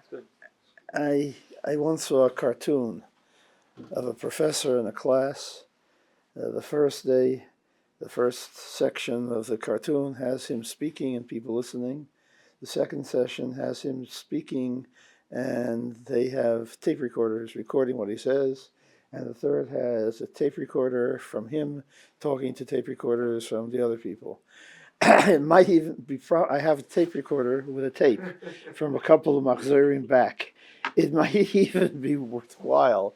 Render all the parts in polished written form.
Good. I once saw a cartoon of a professor in a class. The first day, the first section of the cartoon has him speaking and people listening. The second session has him speaking and they have tape recorders recording what he says. And the third has a tape recorder from him talking to tape recorders from the other people. It might even be. I have a tape recorder with a tape from a couple of HaEzerim back. It might even be worthwhile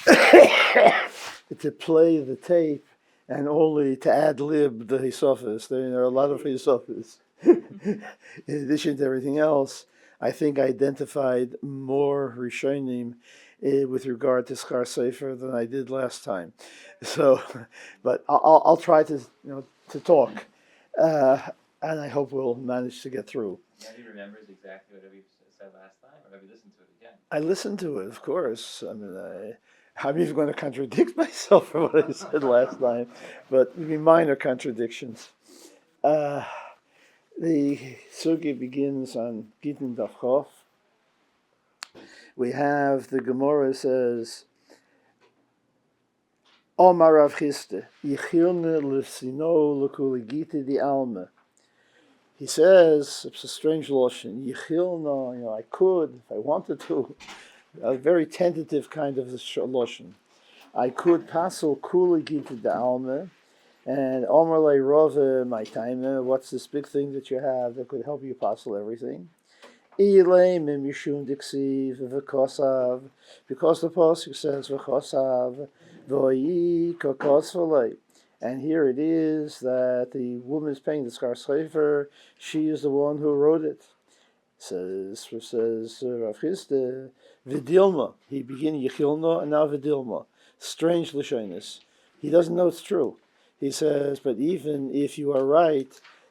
to play the tape and only to ad lib the hisofis. There are a lot of hisofis. In addition to everything else, I think I identified more Rishonim with regard to Schar Sofer than I did last time. So, but I'll try to to talk, and I hope we'll manage to get through. Now he remembers exactly whatever you said last time, or have you listened to it again? I listened to it, of course. I mean, I'm even going to contradict myself for what I said last time, but maybe minor contradictions. The sugi begins on Gittin Dafchof. We have the Gemara says, Omar Rav Chiste, Yichilne l'sino l'kuli giti di alma. He says, it's a strange lotion, Yichilna, I could, if I wanted to, a very tentative kind of lotion. I could passel kuli giti di alma, and Omar le Rove, my time, what's this big thing that you have that could help you passel everything? Ilay mishum diksiv v'kosav, because the pasuk says v'kosav v'oyi kokos v'lei, and here it is that the woman is paying the Schar Sofer. She is the one who wrote it. Says Rav Chiste v'dilma. He began Yechilna and now v'dilma. Strange lashonis. He doesn't know it's true. He says, but even if you are right,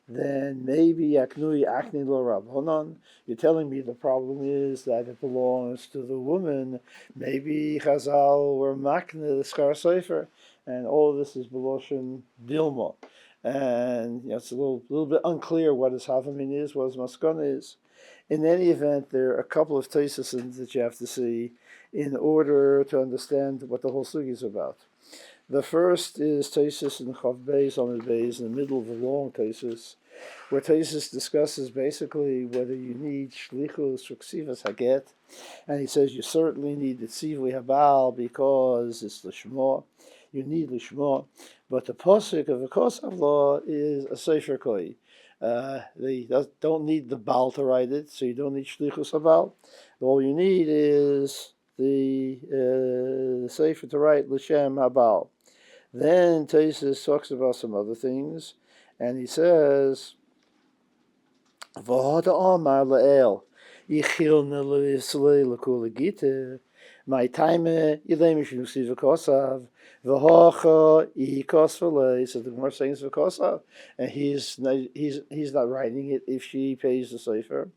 then maybe Aknui Akni Lo Rabbanon. You're telling me the problem is that it belongs to the woman. Maybe Chazal were Makne the Schar Sofer, and all of this is Beloshin Dilma. And it's a little bit unclear what his Havamin is, what his Maskana is. In any event, there are a couple of Tosafos that you have to see in order to understand what the whole sugi is about. The first is Tosafos in Chav Beis, Amud Beis, in the middle of a long Tosafos, where Tosafos discusses basically whether you need Shlichus or Ksivas Haget, and he says you certainly need the Tzivui Habal because it's Lishma. You need Lishma, but the Pasuk of the Kosav law is a Sefer Koi. They don't need the Baal to write it, so you don't need Shlichus Habal. All you need is the Sefer to write L'Shem Habal. Then Tosafos talks about some other things, and he says, "V'hada Amar La'el, Yichilna L'Yisrael L'Kula Gita, my time Yilei Mishnu Ksiv V'Kosav, V'Hocha Yikos V'Lei." So the Gemara saying V'Kosav, and he's not writing it if she pays the Sofer.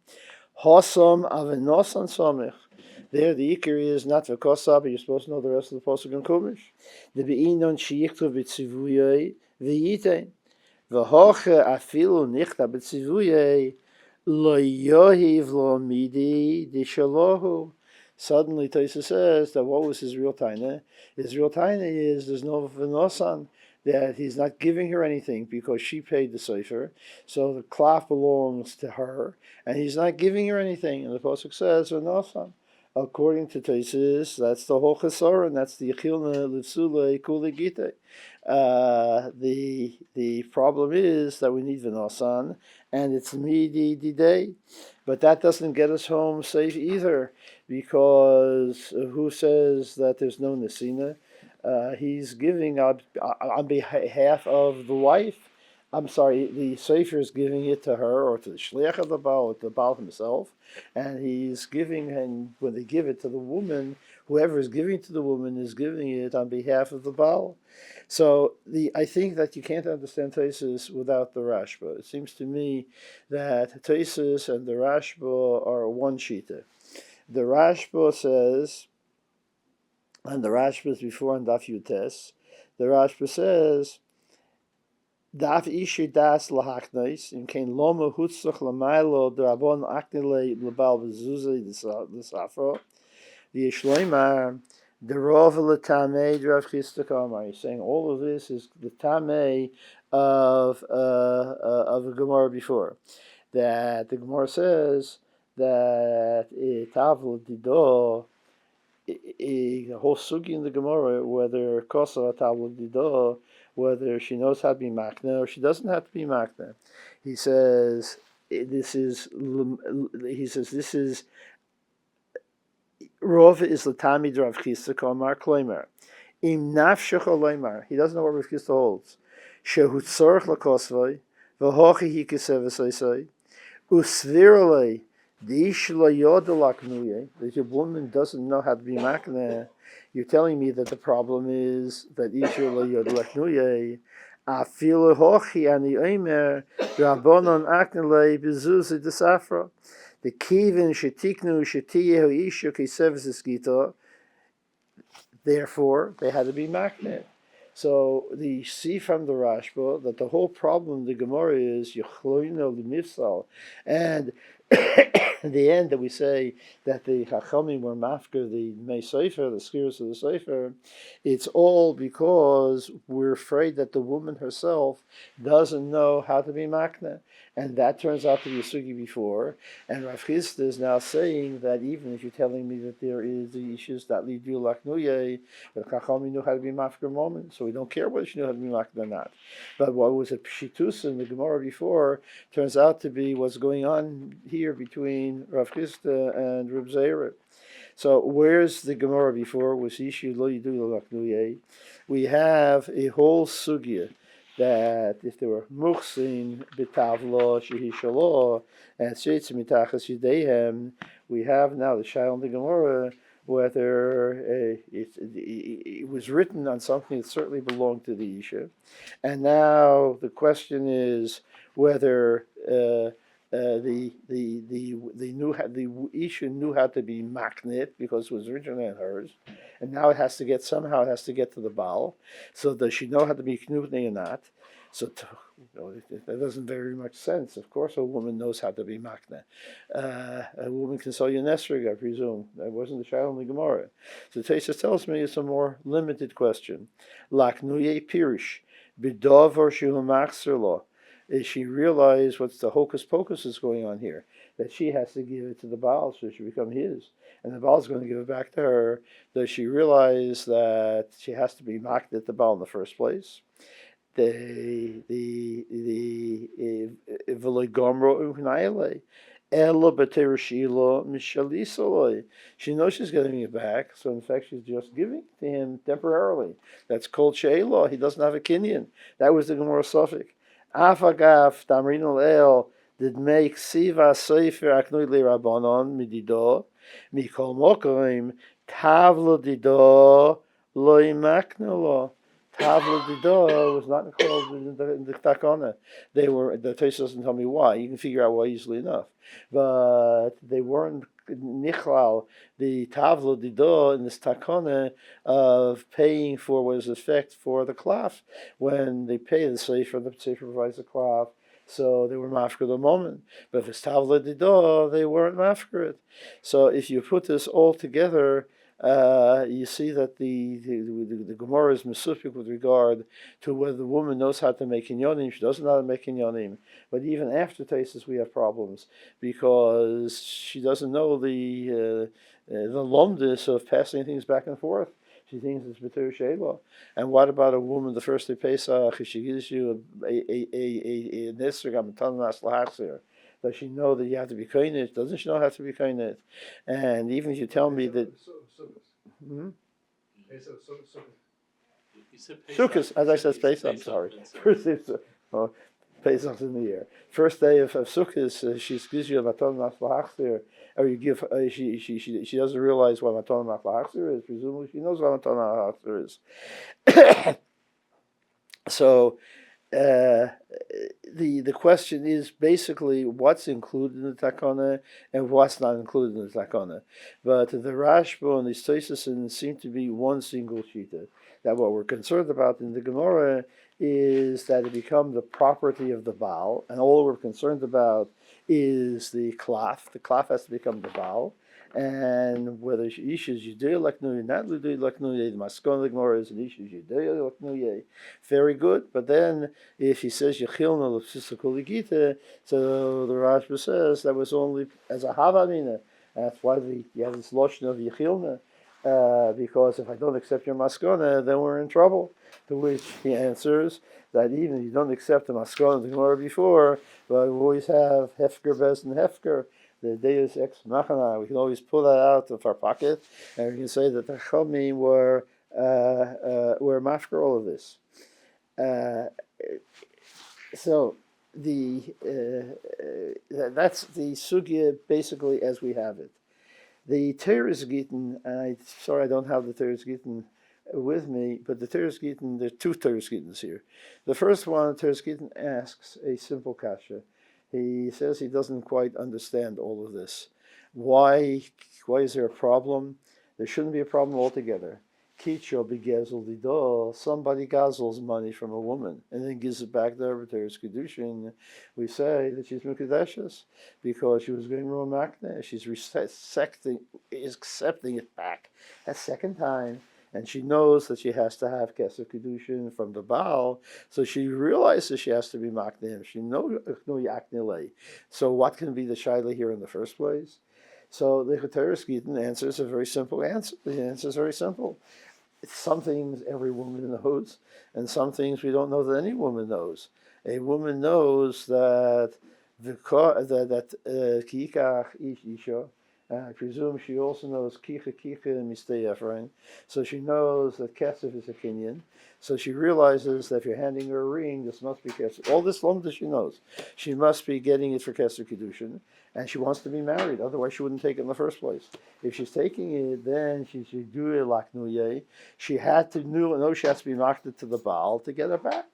Hosam Avenosan Somich. There, the ikir is not v'kosav, but you're supposed to know the rest of the pasuk in Chumash. The be'inon sheyichtu b'tzivuyei v'yitein v'hoche afilu nichta b'tzivuyei lo yohiv lo midi d'shalohu. Suddenly, Tosafos says that what was his real taina? His real taina is there's no v'nosan, that he's not giving her anything because she paid the Sofer, so the klaf belongs to her, and he's not giving her anything. And the pasuk says v'nosan. According to Tosafos, that's the whole chesar, and that's the Yechilna Livsule Kuli Gite. The problem is that we need V'nasan, and it's Midi Didei, but that doesn't get us home safe either, because who says that there's no Nesina? He's giving on behalf of the wife. I'm sorry, the Sofer is giving it to her or to the Shliach of the Baal or to the Baal himself, and he's giving, and when they give it to the woman, whoever is giving to the woman is giving it on behalf of the Baal. So I think that you can't understand Tosafos without the Rashba. It seems to me that Tosafos and the Rashba are one shita. The Rashba says, and the Rashba is before on Daf Yutes, the Rashba says, Daf ishe das lahaknois in kein loma hutzach lamailo drabon aknele lebal bezuze the safro the shloimar the rov letame drav chistakamar. He's saying all of this is the tame of the Gemara before, that the Gemara says that tavlo dido, the whole sugi in the Gemara, whether kosa tavlo dido, whether she knows how to be makna or she doesn't have to be makna. He says this is rov is latami drav chisa kamar kloimer im nafshecha loimer. He doesn't know what Rav Chisda holds. Shehu tzorch lakosvoi v'hochi hi kisevesai usvirale the a woman doesn't know how to be makna. You're telling me that the problem is that isha lo yodolaknuye. Afilu hochi ani omer rabbonon aknele bezuzi desafra. The kivin shetiknu shetiyehu isha kiseves. Therefore, they had to be makna. So you see from the Rashba that the whole problem of the Gemara is Yechloino l'mifsal, and in the end that we say that the Chachamim were mafker the Mei Sofer, the skiers of the Sofer, it's all because we're afraid that the woman herself doesn't know how to be makna, and that turns out to be a sugi before. And Rav Chisda is now saying that even if you're telling me that there is the issues that lead you laknuye, the Chachamim knew how to be mafker moment, so we don't care whether she knew how to be makna or not. But what was a pshitus in the Gemara before turns out to be what's going on here between Rav Chisda and Reb Zeira. So where's the Gemara before? Was issue lo yidu laknuye? We have a whole sugya that if there were muchsin b'tavlo shehi shalo and sheitz mitachas yideihem, we have now the shayla in the Gemara whether it was written on something that certainly belonged to the Isha. And now the question is whether the Isha knew how to be maknit because it was originally hers, and now it has to get to the Baal. So does she know how to be knutni or not? So that doesn't very much sense. Of course, a woman knows how to be makna. A woman can sell you nesrig, I presume. That wasn't the Shayla in the Gemara. So Tosfos tells me it's a more limited question. Laknuye pirish bidavar shehu machzer lo. Is she realize what's the hocus pocus is going on here? That she has to give it to the Baal so it should become his, and the Baal is going to give it back to her. Does she realize that she has to be makna at the Baal in the first place? She knows she's getting it back, so in fact she's just giving to him temporarily. That's called she'ela. He doesn't have a kinyan. That was the Gemara Sofer. Afagav tamrin el did make siva sofer aknoy le rabbanon midido mikol mokoim tavlo dido lo imaknolo. Tavla Dido was not included in the Takana. The Tosfos doesn't tell me why. You can figure out why easily enough. But they weren't nichlal the Tavla Dido in this Takana of paying for what is effect for the klaf. When they pay the Sofer provides the klaf. So they were mafker the moment. But if it's Tavla Dido, they weren't mafker it. So if you put this all together, you see that the Gemara is mesupik with regard to whether the woman knows how to make inyonim. She doesn't know how to make inyonim. But even after Tosfos, we have problems because she doesn't know the lomdus of passing things back and forth. She thinks it's b'tur she'ela. And what about a woman the first day Pesach? If she gives you a nesrig amatan nas l'HaEzer, does she know that you have to be koinit? Doesn't she know how to be koinit? And even if you tell me that Sukkot, as I said, Pesach. I'm sorry. Pesach's in the air. First day of Sukkot, she gives you a maton nas l'HaEzer, or you give. She doesn't realize what maton nas l'HaEzer is. Presumably, she knows what maton nas l'HaEzer is. So. The question is basically what's included in the takana and what's not included in the takana. But the Rashba and the Tosfos seem to be one single shita. That what we're concerned about in the Gemara is that it become the property of the Baal, and all we're concerned about is the klaf. The klaf has to become the Baal, and whether ish is yudei laknuye, not yudei laknuye, the maskon gemara is an ish is yudei laknuye. Very good, but then if he says yechilna l'psisakol, so the Rashba says that was only as a havamina. That's why you have this lotion of yechilna. Because if I don't accept your maskona, then we're in trouble. To which he answers that even if you don't accept the maskona the Gemara before, but we always have hefker bez and hefker, the deus ex machana. We can always pull that out of our pocket, and we can say that the Chachamim were mafker all of this. So that's the sugya basically as we have it. The Teres Gittin, and sorry I don't have the Teres Gittin with me, but the Teres Gittin, there are two Teres Gittins here. The first one, Teres Gittin asks a simple kasha. He says he doesn't quite understand all of this. Why is there a problem? There shouldn't be a problem altogether. Kicho begezel dido, somebody guzzles money from a woman and then gives it back to her with Teres Kedushin. We say that she's Mekadeshes because she was going Romakne. She's accepting it back a second time, and she knows that she has to have Keser Kedushin from the Baal, so she realizes she has to be Makne. She knows no Yaknele. So what can be the Shaila here in the first place? So the Teres Gittin answers a very simple answer. The answer is very simple. Some things every woman knows, and some things we don't know that any woman knows. A woman knows that kikach ish isha. I presume she also knows kicha mistei Ephraim. So she knows that kesef is a kinyan. So she realizes that if you're handing her a ring, this must be kesef. All this lomda she knows. She must be getting it for kesef kedushin, and she wants to be married. Otherwise, she wouldn't take it in the first place. If she's taking it, then she should do it laknuye. She had to know she has to be marked to the Baal to get her back.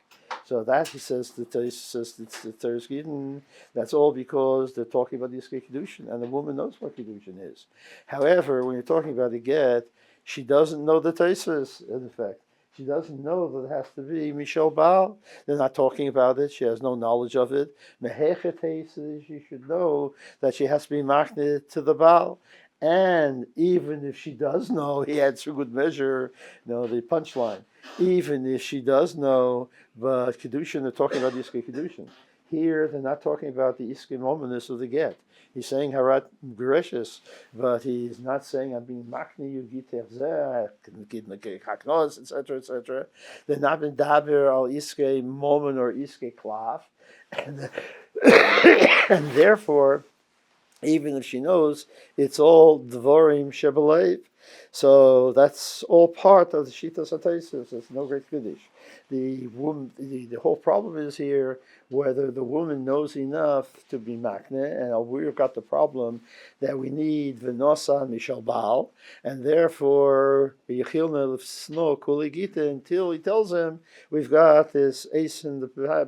So that he says the Teres Gittin, that's all because they're talking about the Iskei Kedushin, and the woman knows what Kedushin is. However, when you're talking about the get, she doesn't know the Tesis, in effect. She doesn't know that it has to be Michel Baal. They're not talking about it. She has no knowledge of it. Mehechet Tesis, she should know that she has to be marked to the Baal. And even if she does know, he had some good measure, the punchline. Even if she does know, but Kedushin, they're talking about the Iskei Kedushin. Here, they're not talking about the Iskei momentness of the get. He's saying Harat Gereshes, but he's not saying I'm being Makni, you Giter Zeh, Haknos, etc., etc. They're not been Daber al Iskei moment or Iskei Klaf. And therefore, even if she knows, it's all Dvorim Shebelev. So that's all part of the Shitas HaTeisus. It's no great Kiddush. The whole problem is here whether the woman knows enough to be makne, and we've got the problem that we need v'nosa mishal baal, and therefore yichilna l'sno kuligita until he tells him we've got this ace in the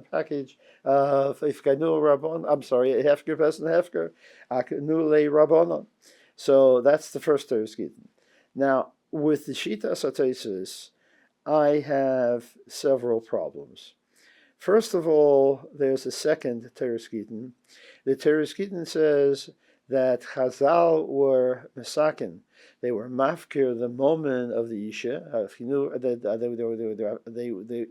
package of ifkanu rabon. I'm sorry, hefker pesn hefker aknu le rabonon. So that's the first Teres Gittin. Now with the Shitas HaTeisus, I have several problems. First of all, there's a second Teres Gittin. The Teres Gittin says that Chazal were mesakin. They were mafkir the moment of the Isha. If you knew that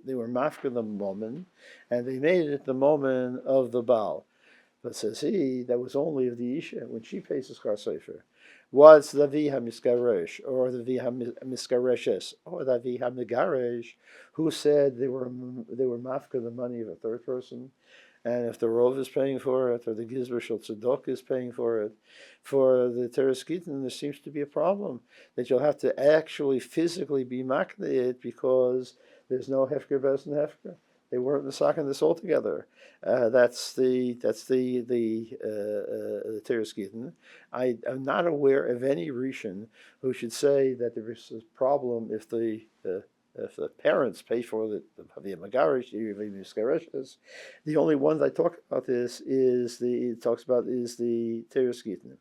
they were mafkir the moment, and they made it the moment of the Baal. But says he, that was only of the Isha when she pays the Schar Sofer. Was the Viha Miskaresh, or the Viha Miskareshes, or the Viha Megaresh, who said they were mafka the money of a third person, and if the Rov is paying for it, or the Gizber Shel Tzedok is paying for it, for the Teres Gittin, there seems to be a problem that you'll have to actually physically be makne it because there's no hefker bes and hefker. They weren't misakin this altogether. That's the Teres Gittin. I am not aware of any Rishon who should say that there is a problem if the parents pay for the Magarish, the only one that I talk about this is the Teres Gittin.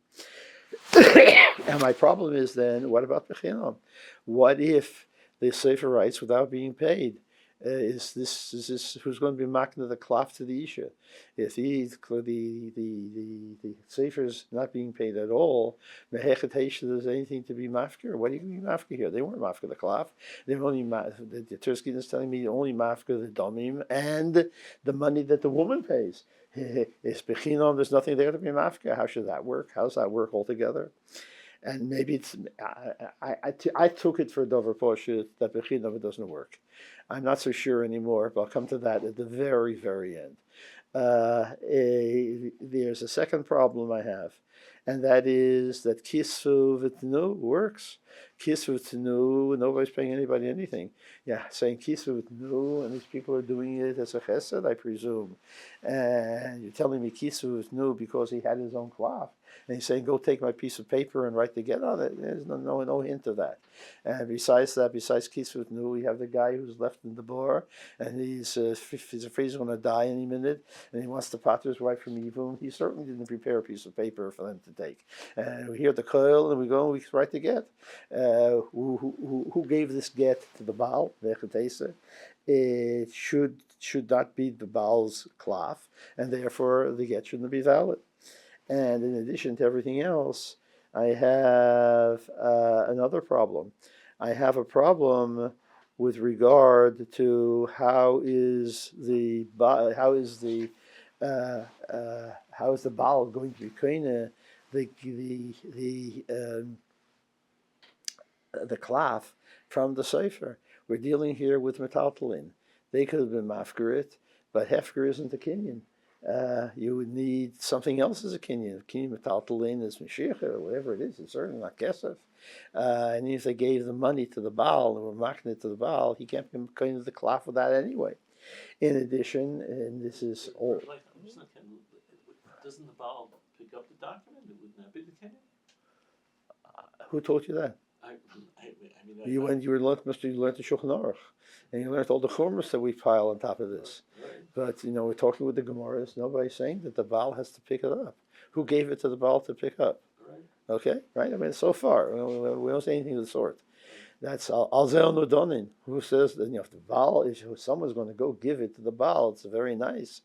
And my problem is then, what about Bechinam? What if the Sofer writes without being paid? Is this who's going to be marking the cloth to the isha? If the sefer is not being paid at all, there's anything to be mafker. What are you going to be mafker here? They weren't mafker the cloth. They were only the Turskin is telling me only mafker the domim and the money that the woman pays. It's bechinom. There's nothing there to be mafker. How should that work? How does that work altogether? And maybe it's I took it for Dover Poshut that Bechinov it doesn't work. I'm not so sure anymore, but I'll come to that at the very, very end. There's a second problem I have, and that is that Kisvu V'tnu works. Kisvu V'tnu, nobody's paying anybody anything. Yeah, saying Kisvu V'tnu, and these people are doing it as a chesed, I presume. And you're telling me Kisvu V'tnu because he had his own cloth. And he's saying, go take my piece of paper and write the get on it. There's no hint of that. And besides Kisvut Nu, we have the guy who's left in the bar, and he's afraid he's going to die any minute, and he wants to pot his wife from evil. He certainly didn't prepare a piece of paper for them to take. And we hear the coil, and we go, and we write the get. Who gave this get to the Baal, the HaEzer? It should not be the Baal's cloth, and therefore the get shouldn't be valid. And in addition to everything else, I have another problem. I have a problem with regard to how is the Baal going to be koine the cloth from the Sofer. We're dealing here with metaltalin. They could have been mafkarit, but hefker isn't a kinyan. You would need something else as a kinyan. Kinyan metaltalin is Mashiach or whatever it is. It's certainly not kesef. And if they gave the money to the Baal and were marking it to the Baal, he can't be kind of the cloth with that anyway. In addition, and this is all. Doesn't the Baal pick up the document? Wouldn't that be the kinyan? Who taught you that? You learned the Shulchan Aruch, and you learned all the chumras that we pile on top of this. But we're talking with the Gemaras. Nobody's saying that the Baal has to pick it up. Who gave it to the Baal to pick up? Okay, right. I mean, so far we don't say anything of the sort. That's Alzel Nudonin. Who says that if the Baal, if someone's going to go give it to the Baal, it's very nice.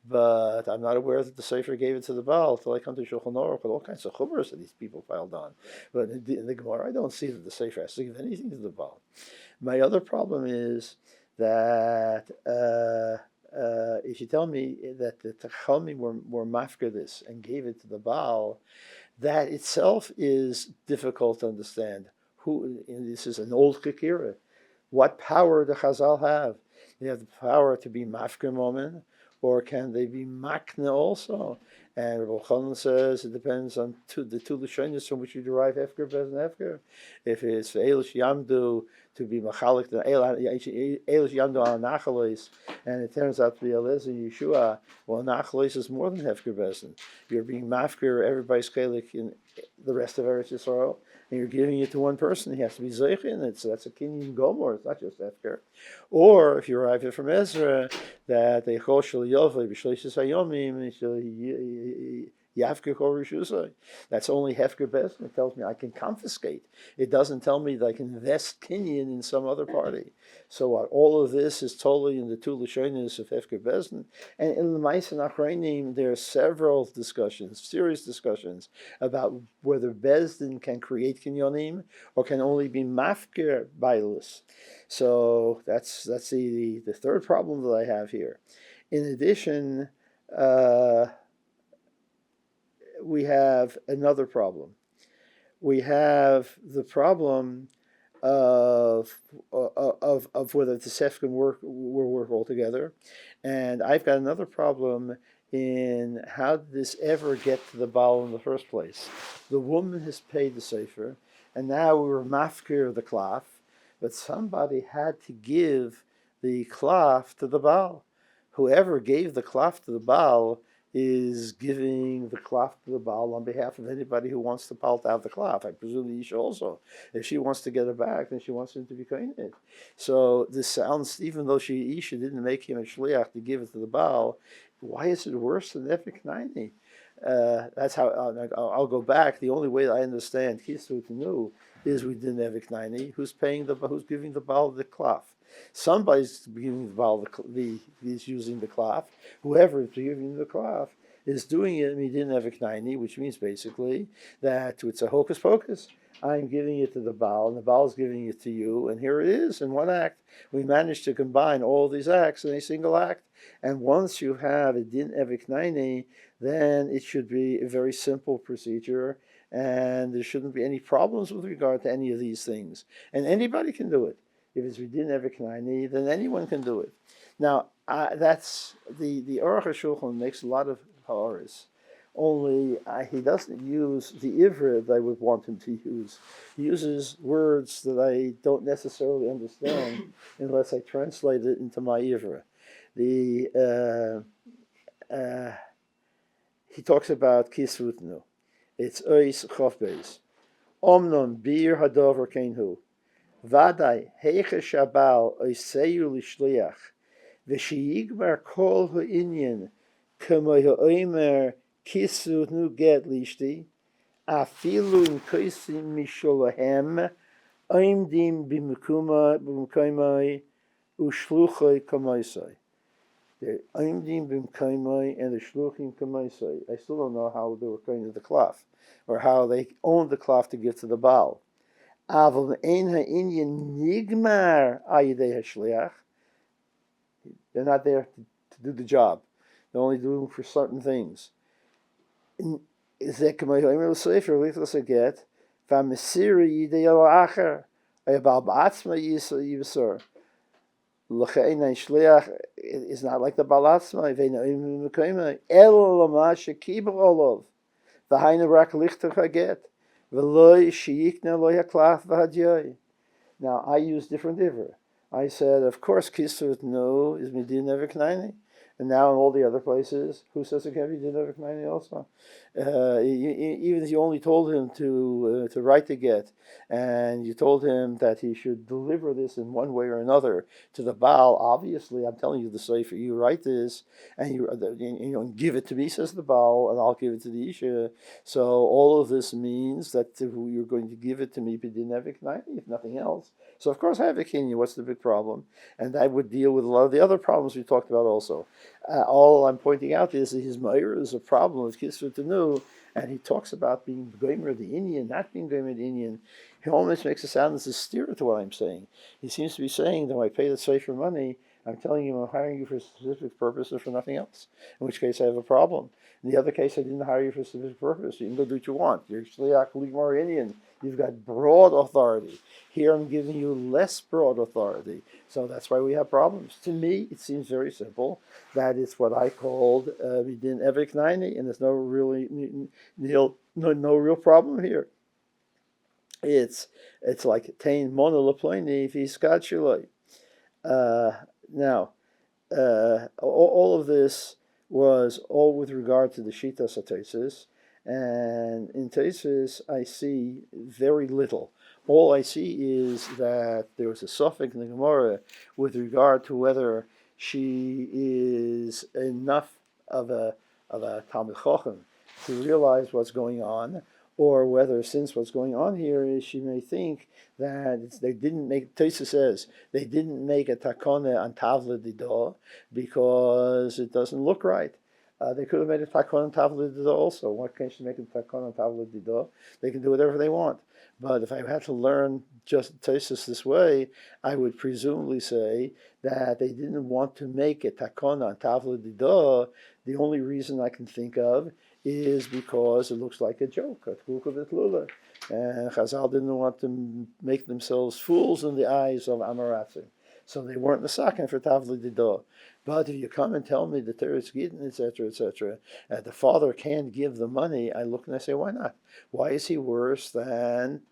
But I'm not aware that the Sofer gave it to the Baal till I come to Shulchan Aruch with all kinds of chumras that these people piled on. But in the Gemara, I don't see that the Sofer has to give anything to the Baal. My other problem is that if you tell me that the Tachamim were mafker this and gave it to the Baal, that itself is difficult to understand. This is an old kikira. What power do Chazal have? They have the power to be mafker moment, or can they be makna also? And Rabbi Chanan says it depends on the two lashonos from which you derive hefker, bez, and hefker. If it's Eilish Yamdu to be machalik, Eilish Yamdu al nachalois, and it turns out to be HaEzer Yeshua, well, nachalois is more than hefker, bez. You're being mafker everybody's chelik in the rest of Eretz Yisrael, and you're giving it to one person. He has to be zeich in it, so that's a kinyan gomor. It's not just hefker. Or if you arrive it from Ezra, that the echol shel yovei b'shleishis hayomim yafker kol rishusay. That's only hefker best. It tells me I can confiscate. It doesn't tell me that I can invest kinyan in some other party. So all of this is totally in the two lashonos of hefker bezin. And in the Ma'asen Achronim, there are several discussions, serious discussions about whether bezdin can create kinyonim or can only be mafker bailus. So that's the third problem that I have here. In addition, we have another problem. We have the problem of whether the Sefkin will work altogether, and I've got another problem in how did this ever get to the Baal in the first place. The woman has paid the Sofer, and now we were mafkir of the cloth, but somebody had to give the cloth to the Baal. Whoever gave the cloth to the Baal is giving the cloth to the Baal on behalf of anybody who wants the Baal to have the cloth. I presume the Isha also. If she wants to get it back, then she wants him to be koined. So this sounds, even though Isha didn't make him a shliach to give it to the Baal, why is it worse than Epik 90? That's how I'll go back. The only way that I understand Kisru Tenu is we didn't have Iknaini. Who's giving the Baal the cloth? Somebody's giving the Baal he's using the cloth. Whoever is giving the cloth is doing it, and he didn't have Iknaini, which means basically that it's a hocus pocus. I'm giving it to the Baal, and the Baal is giving it to you, and here it is in one act. We managed to combine all these acts in a single act, and once you have a din eviknaini, then it should be a very simple procedure, and there shouldn't be any problems with regard to any of these things. And anybody can do it. If it's din eviknaini, then anyone can do it. Now, that's the Aruch HaShulchan makes a lot of ha'aris. Only he doesn't use the ivra that I would want him to use. He uses words that I don't necessarily understand unless I translate it into my ivra. He talks about kisrutnu. It's ois chofbeis. Omnon bir hadover keinhu. Vadai heiche shabal oiseyu lishliach. V'shiyigmar kol ha'inyan k'mo ha'omer kisrutnu get lishti. Afilu in koisim misholahem oimdim b'mukaimai ushluchai kamaisai. The oimdim b'mukaimai and the shluchim kamaisai. I still don't know how they were going to the cloth, or how they owned the cloth to give to the Baal. Aval ein ha'inyan nigmar ayidei hashliach. They're not there to do the job. They're only doing for certain things. Zeh k'may ha'omer l'sefer lichlas haget v'amesiri yidei al'acher ayabal ba'atzma yisor. L'chein ha'shliach is not like the ba'atzma v'ein ha'omer l'kayma elo l'ma shekibel olav v'hainu rak lichter haget v'loi sheyikna lo yaklaf v'hadyai. Now I use different ivra. I said, of course, kisrut no is midin eviknaini. And now in all the other places, who says it can't be din eviknaini also? Even if you only told him to write the get, and you told him that he should deliver this in one way or another to the Baal, obviously, I'm telling you the Sofer, you write this, and you give it to me, says the Baal, and I'll give it to the Isha. So all of this means that you're going to give it to me b'din eviknaini, if nothing else. So of course I have a kinyan. What's the big problem? And that would deal with a lot of the other problems we talked about also. All I'm pointing out is that his ma'ir is a problem of kisra tenu, and he talks about being gomer the Indian, not being gomer the Indian. He almost makes it sound as a steer to what I'm saying. He seems to be saying that when I pay the Sofer money, I'm telling you I'm hiring you for a specific purpose or for nothing else, in which case I have a problem. In the other case, I didn't hire you for a specific purpose. You can go do what you want. You're shliach ligmar Indian. You've got broad authority. Here I'm giving you less broad authority. So that's why we have problems. To me, it seems very simple. That is what I called midin eviknaini, and there's no real problem here. It's like tein monoloploini v'iskat shuloi. Now, all of this was all with regard to the Shitas HaTeisus, and in Teisus I see very little. All I see is that there was a Sofer in the Gemara with regard to whether she is enough of a Talmid Chacham to realize what's going on, or whether, since what's going on here is she may think that they didn't make, Teisus says, they didn't make a takona on Tavla Didah because it doesn't look right. They could have made a takon on Tavla Didah also. Why can't she make a takon on Tavla Didah? They can do whatever they want. But if I had to learn just Teisus this way, I would presumably say that they didn't want to make a takon on Tavla Didah. The only reason I can think of is because it looks like a joke, and Chazal didn't want to make themselves fools in the eyes of Amaratzim. So they weren't Nesaken for Tavla Didah. But if you come and tell me that there is Gittin, etc., the father can't give the money, I look and I say, why not? Why is he worse than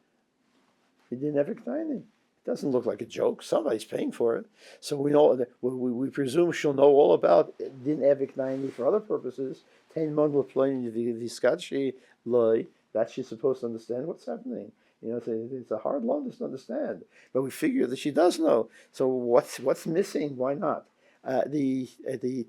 he didn't have Iknaini? It doesn't look like a joke. Somebody's paying for it. So we know that we presume she'll know all about didn't have Iknaini for other purposes. That she's supposed to understand what's happening. It's a hard law to understand, but we figure that she does know. So what's missing? Why not? The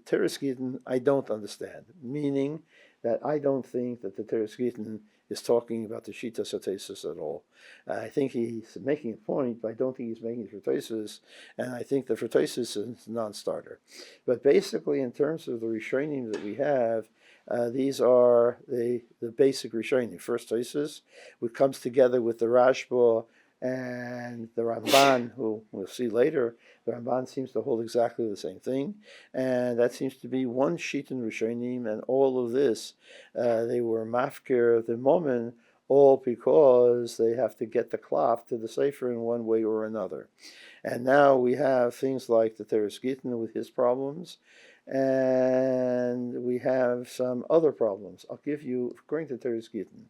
Teres Gittin I don't understand. Meaning, that I don't think that the Teres Gittin is talking about the Shitas HaTesis at all. I think he's making a point, but I don't think he's making it for Tesis, and I think the for Tesis is a non-starter. But basically, in terms of the Rishonim that we have, these are the basic Rishonim. First Tesis, which comes together with the Rashba and the Ramban, who we'll see later. The Ramban seems to hold exactly the same thing, and that seems to be one sheet in Rishonim, and all of this, they were mafkir the moment, all because they have to get the cloth to the Sofer in one way or another. And now we have things like the Teres Gittin with his problems, and we have some other problems. I'll give you, according to Teres Gittin,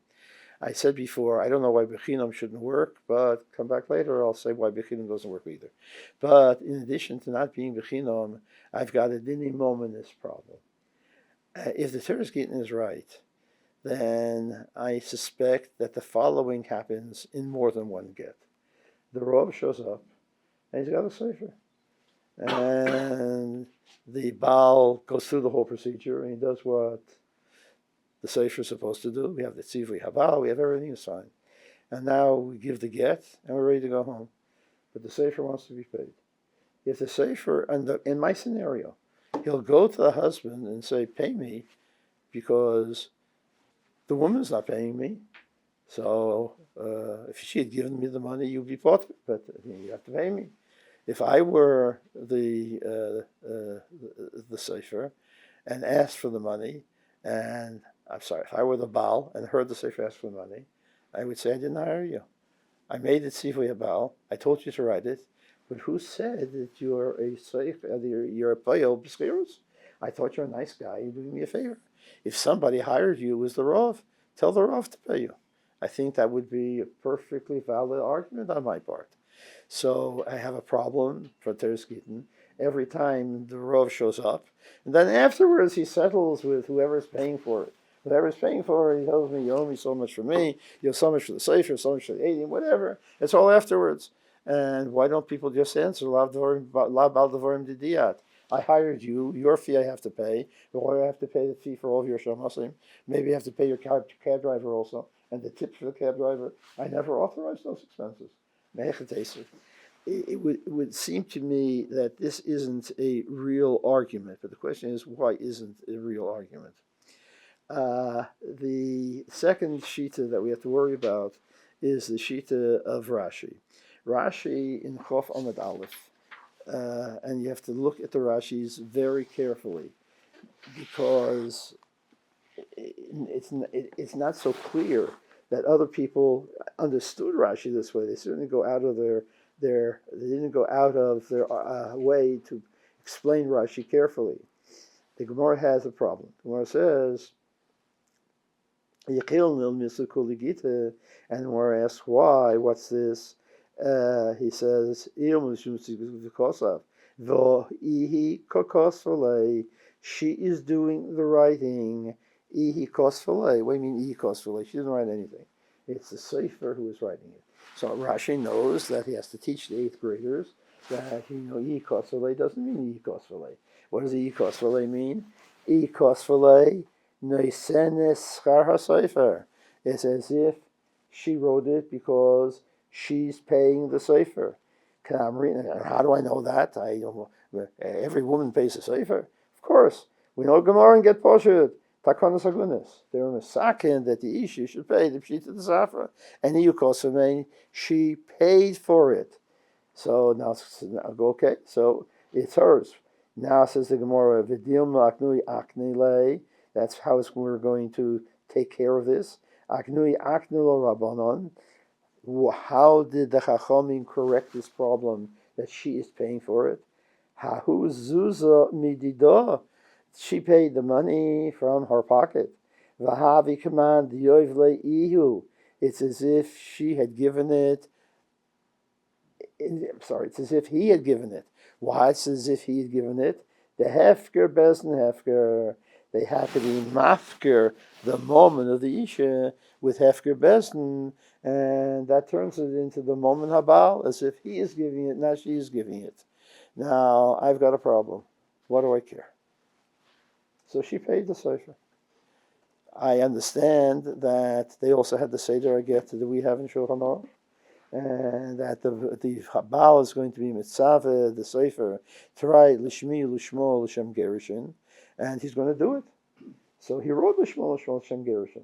I said before, I don't know why Bechinam shouldn't work, but come back later, I'll say why Bechinam doesn't work either. But in addition to not being Bechinam, I've got a dini mominus problem. If the Teres Gittin is right, then I suspect that the following happens in more than one get. The Rav shows up, and he's got a Sofer. And the Baal goes through the whole procedure, and he does what the Sofer is supposed to do. We have the Tzivui Habal, we have everything assigned. And now we give the get, and we're ready to go home. But the Sofer wants to be paid. If the Sofer, in my scenario, he'll go to the husband and say, pay me, because the woman's not paying me. So if she had given me the money, you'd be bought, but you have to pay me. If I were the Sofer and asked for the money, and I'm sorry, if I were the Baal and heard the Sofer ask for the money, I would say, I didn't hire you. I made it Tzivui Baal. I told you to write it. But who said that you're a Sofer, you're a Payel B'Schiros? I thought you're a nice guy. You're doing me a favor. If somebody hired you as the Rav, tell the Rav to pay you. I think that would be a perfectly valid argument on my part. So I have a problem for Teres Gittin every time the Rav shows up. And then afterwards he settles with whoever's paying for it. Whoever's paying for it, he tells me, you owe me so much for me, you owe so much for the Sofer, so much for the Eidim, whatever. It's all afterwards. And why don't people just answer, La bal devarim didiyat? I hired you, your fee I have to pay, but why do I have to pay the fee for all of your shamasim? Maybe I have to pay your cab driver also, and the tip for the cab driver. I never authorized those expenses. It would seem to me that this isn't a real argument, but the question is, why isn't it a real argument? The second shita that we have to worry about is the shita of Rashi. Rashi in Chof Amud Aleph, and you have to look at the Rashis very carefully, because it's not so clear that other people understood Rashi this way. They certainly go out of they didn't go out of their way to explain Rashi carefully. The Gemara has a problem. The Gemara says, and the Gemara asks why. What's this? He says, she is doing the writing. What do you mean She didn't write anything. It's the Sofer who is writing it. So Rashi knows that he has to teach the 8th graders that doesn't mean What does mean? It's as if she wrote it because she's paying the Sofer. How do I know that? Every woman pays a Sofer. Of course. We know Gemara and get Poshet. Takanas Agunis. They're misakin that the Isha should pay the Pshita the Safra. And she paid for it. So now, okay, so it's hers. Now says the Gemara, Vidilma Aknui Aknile. That's how we're going to take care of this. Aknui Aknilo Rabbanon. How did the Chachamim correct this problem that she is paying for it? Hahu Zuza Mididah. She paid the money from her pocket. Vahavi command Yoivle Ihu. It's as if she had given it. It's as if he had given it. Why? It's as if he had given it. The Hefker, Bezdin Hefker. They have to be mafker the moment of the Isha with Hefker Bezdin, and that turns it into the moment Habal, as if he is giving it, not she is giving it. Now, I've got a problem. What do I care? So she paid the Sofer. I understand that they also had the Seder Aget that we have in Shulchan Aruch, and that the Baal is going to be Mitzaveh, the Sofer, to write Lishmi, Lishmo, Lishem Gerushin, and he's going to do it. So he wrote Lishmo, Lishmo, Lishem Gerushin.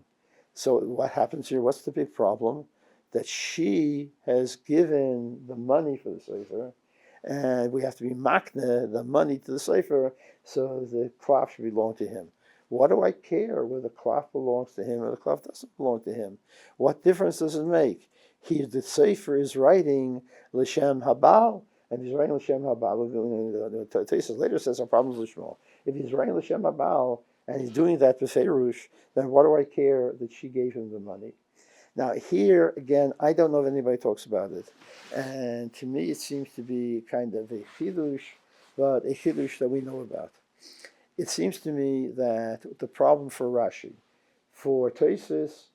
So what happens here? What's the big problem? That she has given the money for the Sofer, and we have to be makna the money to the Sofer, so the cloth should belong to him. What do I care whether the cloth belongs to him or the cloth doesn't belong to him? What difference does it make? The Sofer is writing L'Shem Habal, and he's writing L'Shem Habal. Taisus later says our problem is L'Shmo. If he's writing L'Shem Habal, and he's doing that with Ferush, then what do I care that she gave him the money? Now here, again, I don't know if anybody talks about it. And to me it seems to be kind of a chidush, but a chidush that we know about. It seems to me that the problem for Rashi, for Taisus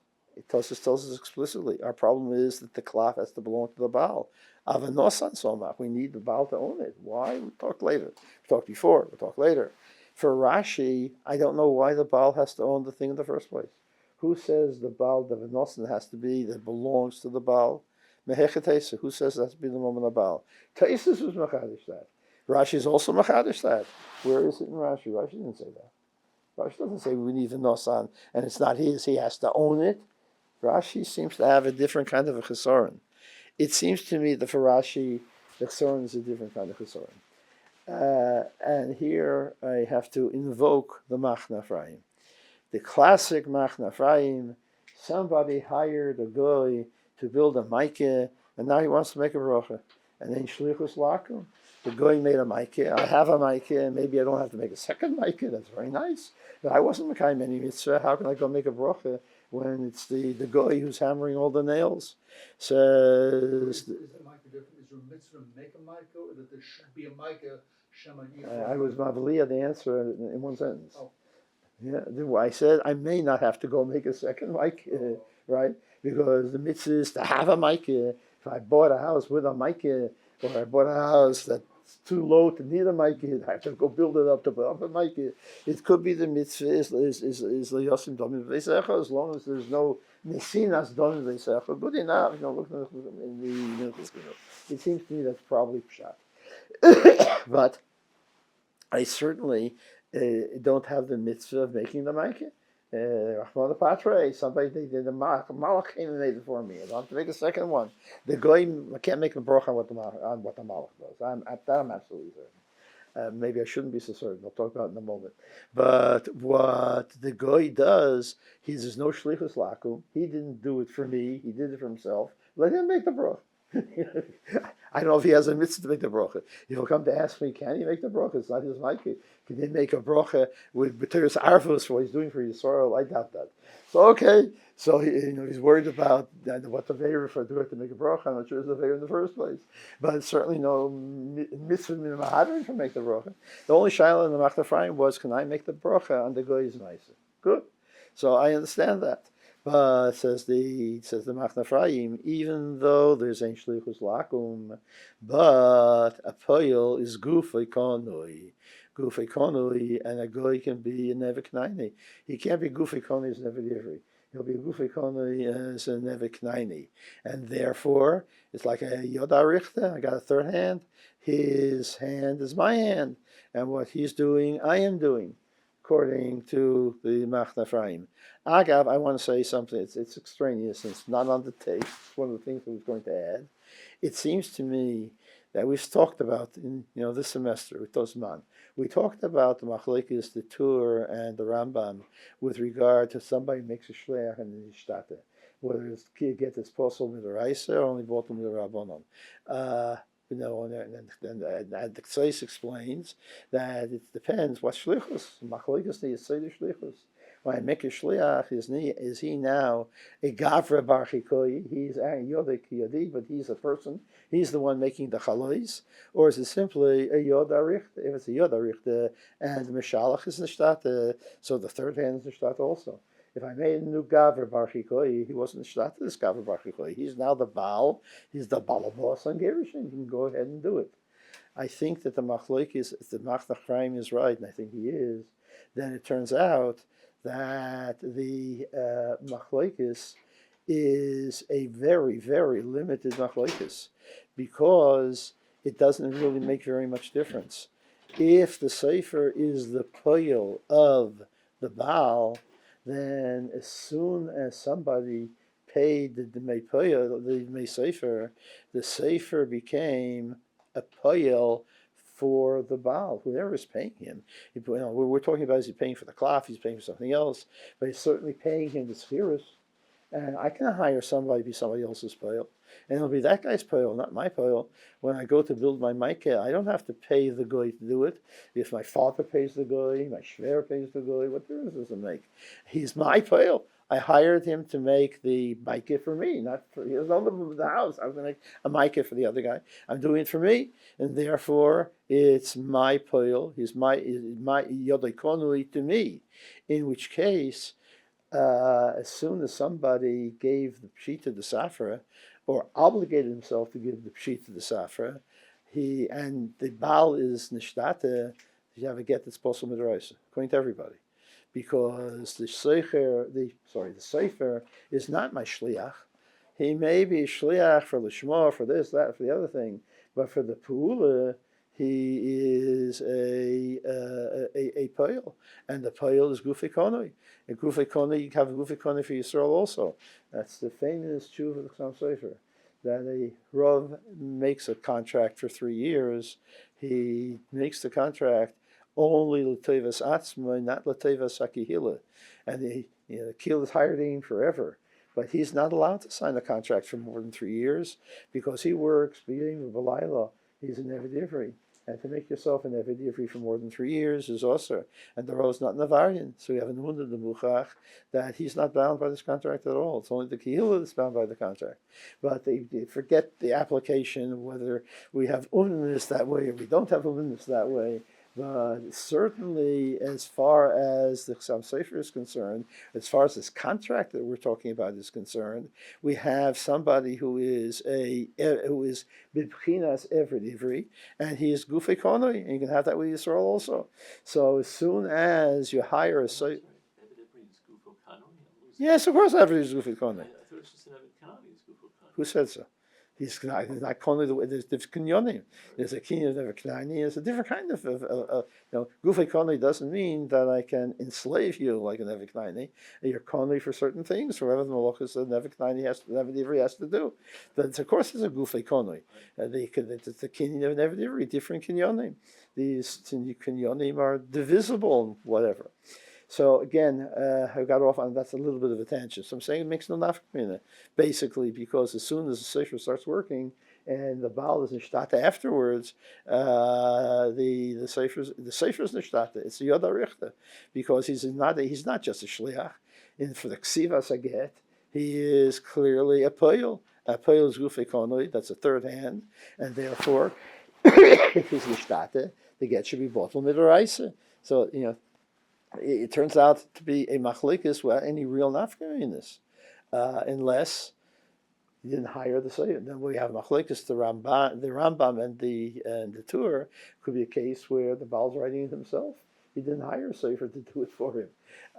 tells us explicitly, our problem is that the cloth has to belong to the Baal. Avanosan somach, we need the Baal to own it. Why? We'll talk later. We talked before, we'll talk later. For Rashi, I don't know why the Baal has to own the thing in the first place. Who says the Baal, the Venosan has to be, that belongs to the Baal? Mehechetesa, who says that has to be the moment of Baal? Taisus was Machadish that. Rashi is also Machadish that. Where is it in Rashi? Rashi didn't say that. Rashi doesn't say we need Venosan and it's not his, he has to own it. Rashi seems to have a different kind of a chesaron. It seems to me that for Rashi, the chesaron is a different kind of chesaron. And here I have to invoke the Machna Ephraim. The classic Machna Ephraim, somebody hired a guy to build a maikeh, and now he wants to make a bracha. And then Shlichus Lakum, the guy made a maikeh. I have a maikeh, maybe I don't have to make a second maikeh, that's very nice. But I wasn't Mekayim any mitzvah, how can I go make a bracha when it's the guy who's hammering all the nails? Says... Is the maikeh different? Is there a mitzvah to make a maikeh, or that there should be a maikeh? I was Mavliya the answer in one sentence. Oh. Yeah, I said I may not have to go make a second mic, right? Because the mitzvah is to have a mic. If I bought a house with a mic, or I bought a house that's too low to need a mic, I have to go build it up to put up a mic. It could be the mitzvah is leyosim domin v'eisecha, as long as there's no mesinas domin v'eisecha. Good enough. Look in the it seems to me that's probably pshat. But I certainly don't have the mitzvah of making the maikeh. Rahman Patre, somebody they did the malach came and made it for me. I don't have to make a second one. The goyim, I can't make a bracha on what the malach does. I'm absolutely certain. Maybe I shouldn't be so certain. I'll talk about it in a moment. But what the goy does, there's no shlichus lakum. He didn't do it for me. He did it for himself. Let him make the bracha. I don't know if he has a mitzvah to make the bracha. He'll come to ask me, can he make the bracha? It's not his maikeh. Can he make a bracha with b'teres arvos for what he's doing for Yisrael? I doubt that. So okay, so he's worried about what the veir for doing to make a bracha. I'm not sure it's the veir in the first place, but it's certainly no mitzvah min mahadrin to make the bracha. The only shaila in the Machna Ephraim was, can I make the bracha on the goy's ma'aser? Good. So I understand that. But says the Machna Ephraim, even though there's ein shlichus lakum, but a poyel is gufay konui, and a goy can be a nevek naini. He can't be gufay konui as nevek ivri. He'll be a gufay konui as a nevek naini, and therefore it's like a yoda richte. I got a third hand. His hand is my hand, and what he's doing, I am doing, according to the Machna Ephraim. Agav, I want to say something. It's extraneous. It's not on the tape. It's one of the things I was going to add. It seems to me that we've talked about in this semester with Tosman. We talked about the Machlekes, the Tur, and the Rambam with regard to somebody makes a shleach and the ishtate, whether it's get this possible with the Raisa or only bought them with the Rabbanon. And the Ksais explains that it depends what shlichus. Machlekes the Yisayde shlichus. When I make a shliach, is he now a gavra bar chikoi? He's a yodik yodi, but he's a person. He's the one making the chalois, or is it simply a yod arichte? If it's a yod arichte and the mishalach is nishtat, so the third hand is nishtat also. If I made a new gavra bar chikoi, he wasn't nishtat this gavra bar chikoi. He's now the baal. He's the balabos on gerushin. He can go ahead and do it. I think that the Machna Ephraim is right, and I think he is. Then it turns out that the machlokes is a very, very limited machlokes because it doesn't really make very much difference. If the Sofer is the poil of the Baal, then as soon as somebody paid the Dmei Poil, the Dmei Sofer, the Sofer became a poil for the Baal, whoever is paying him. We're talking about is he paying for the cloth, he's paying for something else, but he's certainly paying him the spheres. And I can hire somebody to be somebody else's poil. And it'll be that guy's poil, not my poil. When I go to build my mica, I don't have to pay the guy to do it. If my father pays the guy, my shver pays the guy, what difference does it make? He's my poil. I hired him to make the mica for me, not for, he doesn't own the house. I was going to make a mica for the other guy. I'm doing it for me, and therefore it's my poil. He's my yodekonui to me. In which case, as soon as somebody gave the pshita to the Safra, or obligated himself to give the pshita to the Safra, and the Baal is nishtata, you have a get that's possible midrash, according to everybody, because the Sofer is not my shliach. He may be a shliach for lishma, for this, that, for the other thing, but for the pu'ula, he is a poil, and the poil is gufei konoi. A gufei konoi, you have a gufei konoi for Yisrael also. That's the famous tshuva of the Chassam Sofer, that a Rav makes a contract for 3 years. He makes the contract only l'tevas atzmai, not l'tevas hakihila, and the kehillah is hired him forever. But he's not allowed to sign a contract for more than 3 years because he works being b'layla. He's an Eved Ivri. And to make yourself an Eved Ivri for more than 3 years is also. And the Ro's not Navarian. So you have an Unda the Muchach that he's not bound by this contract at all. It's only the Kehillah that's bound by the contract. But they forget the application, whether we have Umnus that way or we don't have Umnus that way. But certainly, as far as the Chassam Sofer is concerned, as far as this contract that we're talking about is concerned, we have somebody who is bibchinas Eved Ivri, and he is gufei konoi, and you can have that with Yisrael also. So as soon as you hire a Sofer, yes, of course, Eved is gufei konoi. I thought it was just an Eved Kanani is gufei konoi. Who said so? He's not konoi the way there's kinyonim. There's a kinyon of a knani. It's a different kind of gufei konoi doesn't mean that I can enslave you like an Eved Knani. You're konoi for certain things, for whatever the malachas an Eved Knani has to do. But of course, it's a gufei konoi. It's the kinyon of an Eved Ivri, different kinyonim. These kinyonim are divisible, whatever. So again, I got off on that's a little bit of a tangent. So I'm saying it makes no nafkamina, basically, because as soon as the Sofer starts working and the Baal is nishtata afterwards, the Sofer is nishtata. It's the Yoda Richta, because he's not just a shliach. For the ksivas aget, he is clearly a poil. A poil is gufei konoi. That's a third hand, and therefore, if he's nishtata, the get should be bottled midaraisa. So it turns out to be a machlekes without any real nafka in this, unless you didn't hire the Sofer. Then we have machlekes, the Rambam and the Tur could be a case where the Baal's writing it himself. He didn't hire a Sofer to do it for him.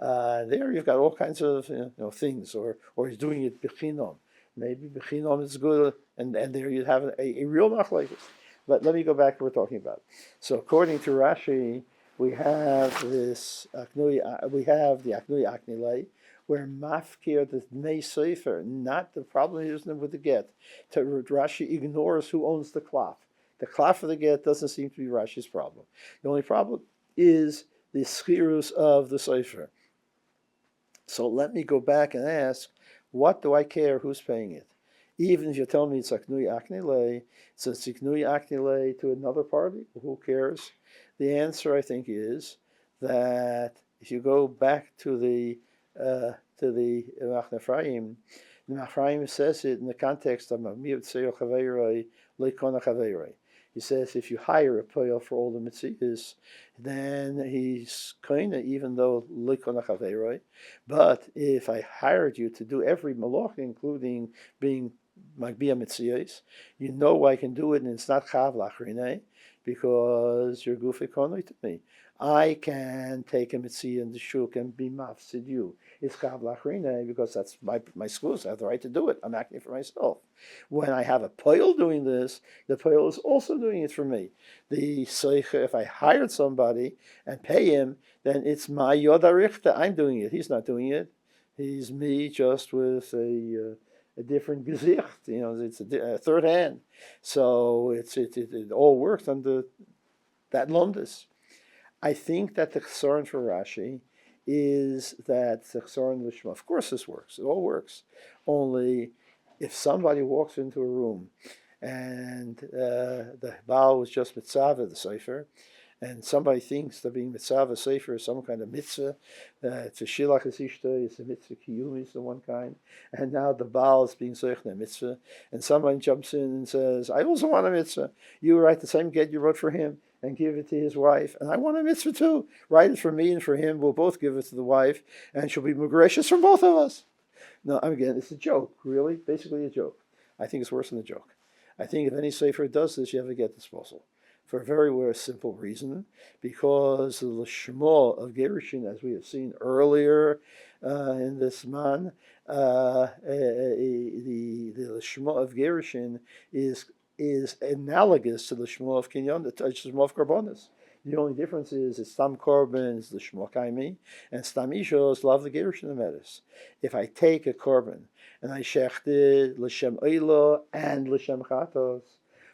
There you've got all kinds of things, or he's doing it bechinom. Maybe bechinom is good, and there you have a real machlekes. But let me go back to what we're talking about. So according to Rashi, we have this we have the Aknui Aknilei, where mafkir the Dmei Sofer, not the problem isn't with the get. Rashi ignores who owns the klaf. The klaf of the get doesn't seem to be Rashi's problem. The only problem is the schirus of the Sofer. So let me go back and ask, what do I care who's paying it? Even if you tell me it's Aknui Aknilei, so it's Aknui Aknilei to another party, who cares? The answer, I think, is that if you go back to the Machne Ephraim, the Machne Ephraim says it in the context of Mamiut Seyo Chaveiroi Leikona Chaveiroi. He says if you hire a poil for all the mitzvahs, then he's koina, even though Leikona Chaveiroi. But if I hired you to do every malach, including being Magbia mitzvahs, I can do it, and it's not chav lachrine, because you're goofy konoi to me. I can take a mitzvah in the shuk and be mafsid you. It's kav lachrine because that's my schools. I have the right to do it. I'm acting for myself. When I have a poil doing this, the poil is also doing it for me. The soicha, if I hired somebody and pay him, then it's my yodarichta. I'm doing it. He's not doing it. He's me just with a different gezicht. It's a third hand. So it all works under that lomdus. I think that the chesaron for Rashi is that the chesaron lishma. Of course, this works. It all works. Only if somebody walks into a room and the Baal was just mitzvah the Sofer, and somebody thinks that being mitzvah Sofer is some kind of mitzvah, to shilach es ishta is a mitzvah kiyumis of one kind, and now the Baal is being zoich a mitzvah, and somebody jumps in and says, I also want a mitzvah. You write the same get you wrote for him and give it to his wife, and I want a mitzvah too. Write it for me and for him. We'll both give it to the wife, and she'll be gracious from both of us. No, again, it's a joke, really, basically a joke. I think it's worse than a joke. I think if any Sofer does this, you have a get disposal. For a very simple reason, because the Lishma of Gerushin, as we have seen earlier in this man, the Lishma of Gerushin is analogous to the Shema of Kinyon, the Shema of Karbonis. The only difference is it's Stam Korban is the Shema Kaimi, and Stam Isha is Lav the Gerushin Amedes. If I take a Korban and I shechte L'Shem Oila and L'Shem Chatos,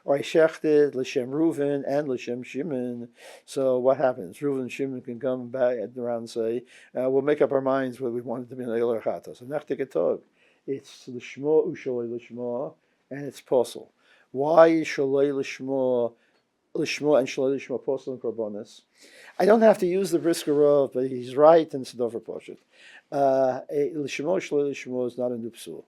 or I shechted L'Shem Reuven and L'Shem Shimon, so what happens? Reuven and Shimon can come back around and say, we'll make up our minds whether we want it to be an Oila or Chatos. And Nachtikatog, it's L'Shema Ushalei L'Shema, and it's Posel. Why is Shalei L'Shema and Shalei L'Shema Posel and Korbanos? I don't have to use the Brisker Rav, but he's right in Sedover Poshet. L'Shema Shalei L'Shema is not a Nupsul.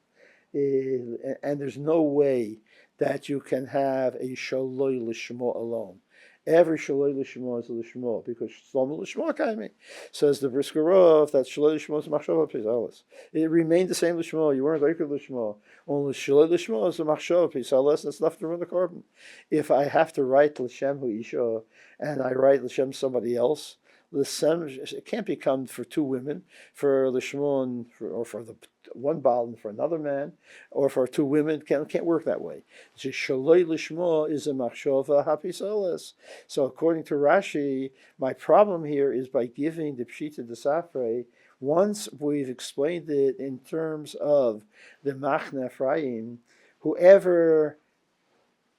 And there's no way that you can have a Shaloi L'Shema alone. Every Shaloi L'Shema is a L'Shema, because Shalom L'Shema Kaimi. Says the Brisker Rav that Shaloi L'Shema is Machshava Pisalis. It remained the same L'Shema. You weren't like a L'Shema. Only Shaloi L'Shema is a Machshava Pisalis, and it's enough to run the carbon. If I have to write L'Shem Hu Isha and I write L'Shem somebody else, it can't become for two women, for L'Shema or for the one Baal and for another man, or for two women. Can't work that way. Shaloi L'Shema is a machshava hapisalas. So according to Rashi, my problem here is by giving the Pshita de Safrei, once we've explained it in terms of the Machne Ephraim, whoever,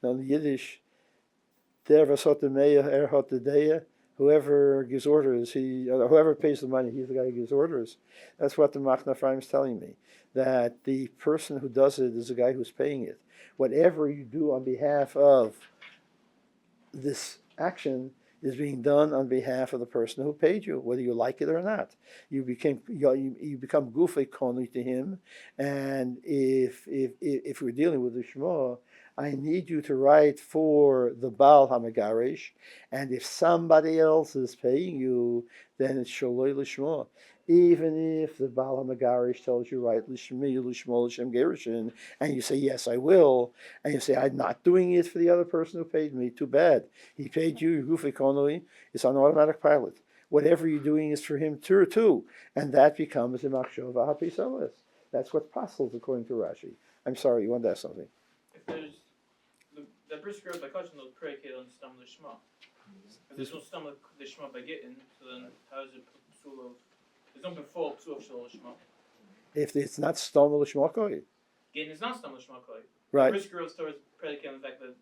in Yiddish, whoever gives orders, whoever pays the money, he's the guy who gives orders. That's what the Machne Ephraim is telling me, that the person who does it is the guy who's paying it. Whatever you do on behalf of this action is being done on behalf of the person who paid you, whether you like it or not. You become gufei koni to him, and if we're dealing with the Shema, I need you to write for the Baal HaMegarish, and if somebody else is paying you, then it's Shaloi L'Shema. Even if the Baal HaMegarish tells you, write L'Shemi, L'Shmo, L'Shem Gerushin, and you say, yes, I will, and you say, I'm not doing it for the other person who paid me, too bad. He paid you, Gufei Konoi, it's on automatic pilot. Whatever you're doing is for him too, and that becomes a Machshava HaPisalas. That's what passes according to Rashi. I'm sorry, you want to ask something? If there's the Brisker by Kachin will predicate on Stam Lishma. If there's no Stam Lishma by getting, so then how is it Psul of? There's no before Psul of Shal Lishma. If it's not Stam Lishma Koi. Again, it's not Stam Lishma Koi. Right. Brisker starts predicating on the fact that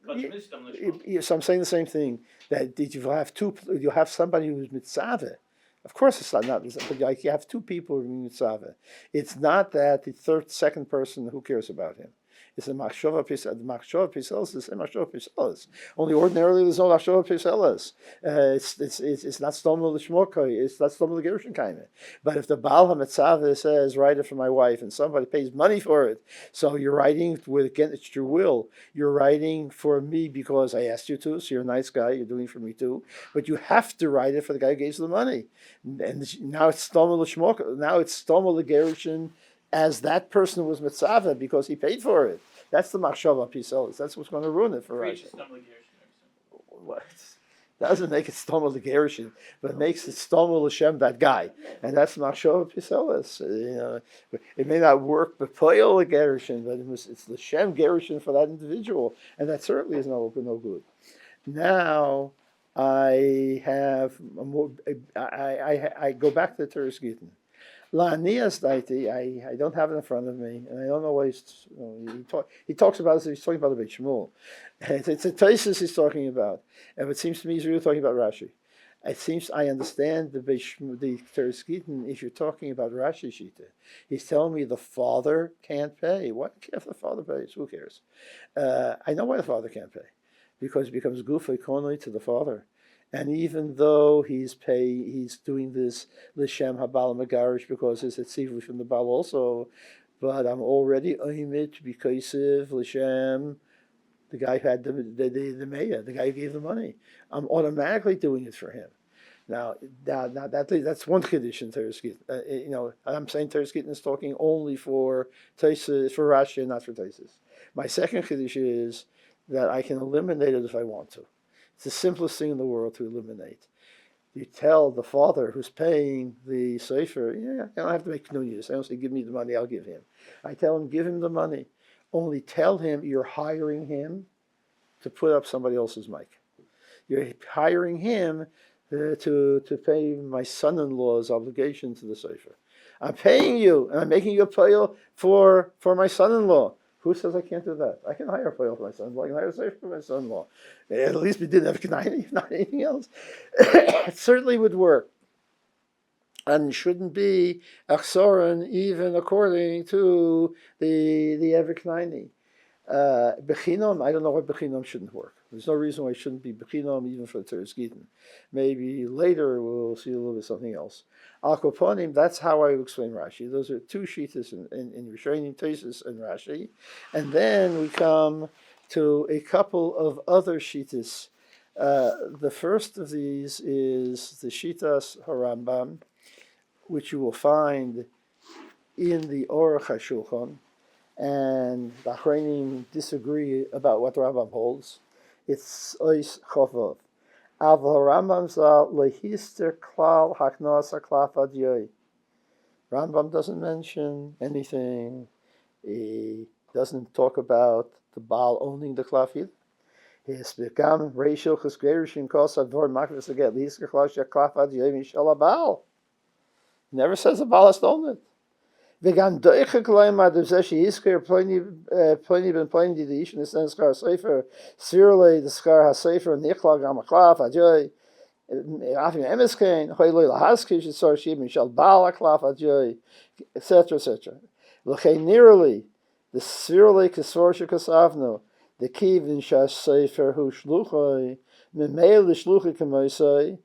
Kachin is Stam Lishma. So I'm saying the same thing, that you have somebody who's mitzaveh. Of course it's not, but you have two people who are mitzaveh. It's not that the second person, who cares about him? It's a machshava pisalas. The machshava pisalas is a machshava pisalas. Only ordinarily there's no machshava pisalas. It's not stomel l'shmokoi. It's not stomel l'gerushin kaime. But if the Baal HaMetzaveh says, write it for my wife, and somebody pays money for it, so you're writing against your will. You're writing for me because I asked you to. So you're a nice guy. You're doing it for me too. But you have to write it for the guy who gave you the money. And now it's stomel l'shmokoi. Now it's stomel l'gerushin, as that person was mitzvah because he paid for it. That's the machshava pisalas. That's what's going to ruin it for us. what? Doesn't make it stumble the Gerushin, but it makes it stumble Hashem, that guy. And that's Machshava Piselis. It may not work B'Poyel the Gerushin, but it's the Shem Gerushin for that individual. And that certainly is no good. Now, I go back to the Teres Gittin. La'anias daiti, I don't have it in front of me, and I don't know why he talks about this. He's talking about the Beit Shmuel. It's a Taisus he's talking about, and it seems to me he's really talking about Rashi. It seems I understand the Teres Gittin if you're talking about Rashi Shita. He's telling me the father can't pay. Why can't the father pay? Who cares? I know why the father can't pay, because it becomes gufa economy to the father. And even though he's doing this l'shem habal megarish because it's tzivui from the bal also, but I'm already oimit because of l'shem, the guy who had the meya, the guy who gave the money. I'm automatically doing it for him. Now that's one condition. Teres Gittin. I'm saying Teres Gittin is talking only for Taisus, for Rashi, and not for Taisus. My second condition is that I can eliminate it if I want to. It's the simplest thing in the world to eliminate. You tell the father who's paying the Sofer, I don't have to make knunyas. I don't say, give me the money, I'll give him. I tell him, give him the money. Only tell him you're hiring him to put up somebody else's mic. You're hiring him to pay my son-in-law's obligation to the Sofer. I'm paying you, and I'm making you a payal for my son-in-law. Who says I can't do that? I can hire a payal for my son-in-law. I can hire a Sofer for my son-in-law. At least we didn't have K'naini, if not anything else. It certainly would work. And shouldn't be Achsoran even according to the Eved K'naini. Bechinom, I don't know why Bechinom shouldn't work. There's no reason why it shouldn't be Bechinom even for the Teres Gittin. Maybe later we'll see a little bit something else. Al Koponim, that's how I explain Rashi. Those are two shittas in Rishonim, Taisus, and Rashi. And then we come to a couple of other shittas. The first of these is the Shitas Harambam, which you will find in the Aruch HaShulchan, and the Achronim disagree about what the Rambam holds. It's Ois Chavov. Av Rambam zal lehister klal haknas haklaf adyoy. Rambam doesn't mention anything. He doesn't talk about the Baal owning the klaf either. His become racial chesgerishin kos ador makvis again lehister klaf adyoy mishal Baal. Never says the Baal has to own it. Vegan doiche kleimar der zeshi isker pliny ben pliny the ish in the skar Sofer sirle the skar ha Sofer nichlag am klaf adyoy afim emeskein hoyloi lahaski shor shib mishal Baal klaf adyoy etc. L'chein nearly the sirle kesor shekasavno the kivin shash Sofer hu shluchoi memel shluchi kemoisoi.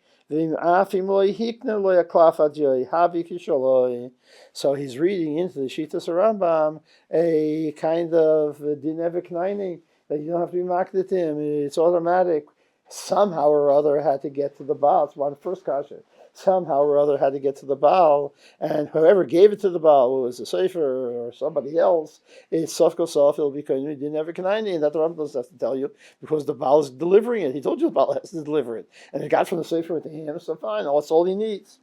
So he's reading into the Shitas Rambam a kind of din Eved K'naini that you don't have to be maked at him. It's automatic. Somehow or other had to get to the Baal. It's one first kasha. Somehow or other had to get to the Baal, and whoever gave it to the Baal, whether it was the Sofer or somebody else, it's Sof Kosof, it'll be kind of din Eved K'naini, and that the Rambam doesn't have to tell you because the Baal is delivering it. He told you the Baal has to deliver it, and it got from the Sofer with the him, so fine, that's all he needs.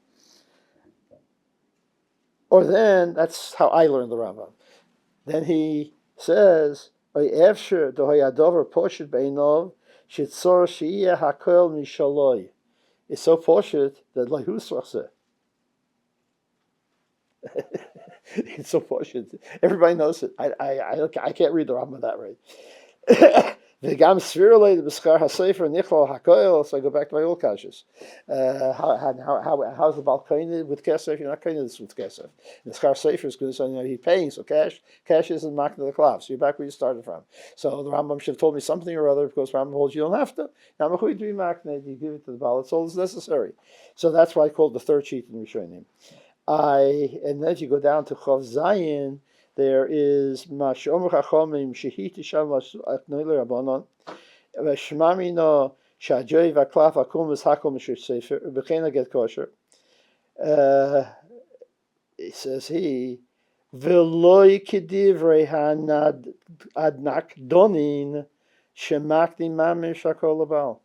Or then, that's how I learned the Rambam. Then he says, Efsher dohoyadover poshet beinov shitzor shiyeh hakel mishaloi. It's so poshut that like who's it? It's so poshut. Everybody knows it. I can't read the Rambam that right. The gam svirle the b'skar hasefer nichol hakoil. So I go back to my old kashas. How's the balkoni with kesef? You're not kind of this with kesef. The skar sefer is good, so he's paying. So cash isn't marked to the cloth. So you're back where you started from. So the Rambam should have told me something or other because Rambam holds you don't have to. Now you be marked, you give it to the Baal. It's all that's necessary. So that's why I called the third sheet in Rishonim. And then if you go down to Chav Zayin, there is Mashomer Chachomim Shehiti Sham Atnoiler Rabbanon Shmamino Shajoy Vaklaf Akum Hakom Sefer Bechena Get Kosher. It says he Veloy Kedivrei Hanad Adnak Donin Shemakni Mamish Hakol Abal.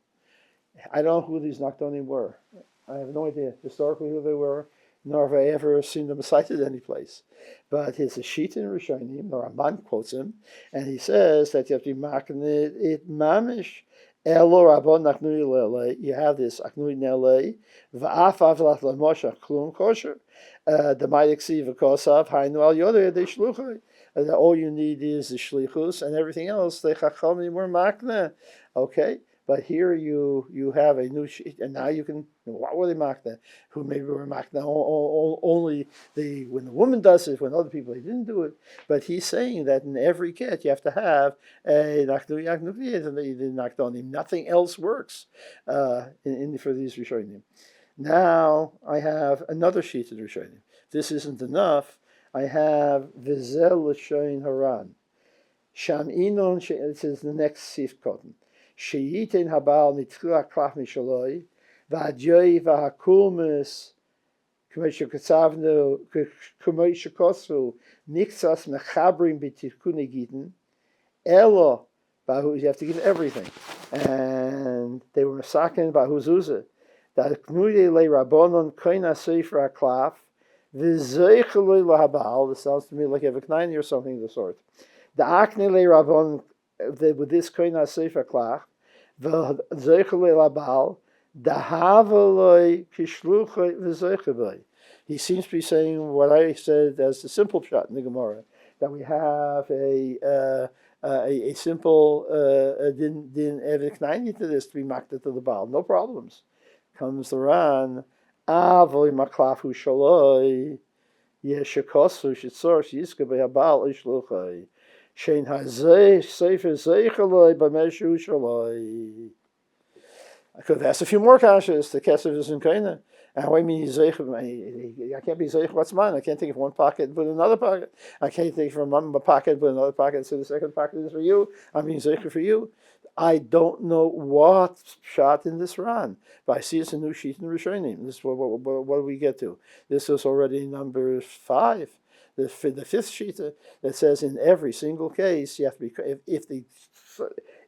I don't know who these Nakdonim were. I have no idea historically who they were, nor have I ever seen them cited any place. But it's a sheet in Rishonim, the Ramban quotes him, and he says that you have to be marking it mamish. Elo rabon nachnui lele. You have this achnui nele. Va'af avlat lemosha klum kosher. The ma'iksi v'kosav hainu al yodeh de shluchai. All you need is the shlichus, and everything else the chachamim were makna. Okay. But here you have a new sheet, and now you can. What were they makna? Who maybe were makna only when the woman does it, when other people they didn't do it. But he's saying that in every kit you have to have a nakdonim. Nothing else works for these rishonim. Now I have another sheet of rishonim. This isn't enough. I have vizel l'shoin haran. Sham inon. This is the next sif cotton. Sheyitin habal mitchila klach mishaloi, va'adjoi va'hakulmus, k'mei shekosru, nixas mechabrim b'tirkuni giten, elo, you have to give everything. And they were masakin ba'huzuza, da'knuye le rabonon koina sefer haklaf, v'zeichului lahabal, this sounds to me like Eveknaini or something of the sort. Da'akne le rabonon, with this koina sefer klach, v'zeichel labal, dahavaloi kishluchoi v'zeichel. He seems to be saying what I said as the simple shot in the Gemara, that we have a simple din eviknaini to this to be makta to the Baal, no problems. Comes the Ran, avoi maklafu shaloi, yeshikosu shitzor shiska be'habal ishluchoi. Shein hazeh sefer zeicheloi b'meshu shaloi. I could have asked a few more kashas. The kesef is in kaina. And what I mean, I can't be zeich. What's mine? I can't take it from one pocket and put in another pocket. I can't take it from one pocket and put in another pocket. So the second pocket is for you. I'm being zeich for you. I don't know what shot in this run, but I see it's a new sheet in Rishonim. This what do we get to? This is already number 5. The fifth sheet that says in every single case you have to be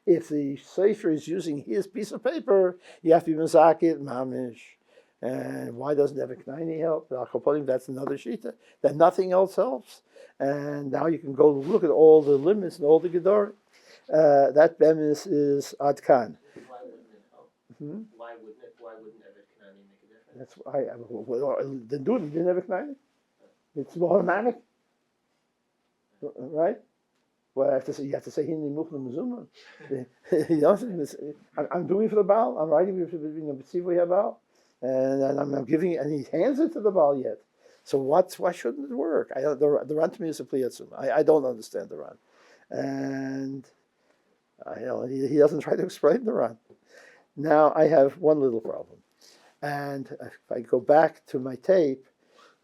if the sefer is using his piece of paper, you have to be mezakit mamish. And why doesn't Eveknaini help? That's another sheet that nothing else helps. And now you can go look at all the limits and all the gedor. That bemis is adkan. Why wouldn't it help? Why wouldn't Eveknaini make a difference? That's why. Then do it. Didn't Eveknaini. It's automatic, right? Well, you have to say Hindi Mukhlam Muzuma. I'm doing it for the Baal. I'm writing it for the B'tzivui Baal, and I'm giving it, and he hands it to the Baal yet. So why shouldn't it work? The Ran to me is a pliyatzum. I don't understand the Ran, and he doesn't try to explain the Ran. Now I have one little problem, and if I go back to my tape.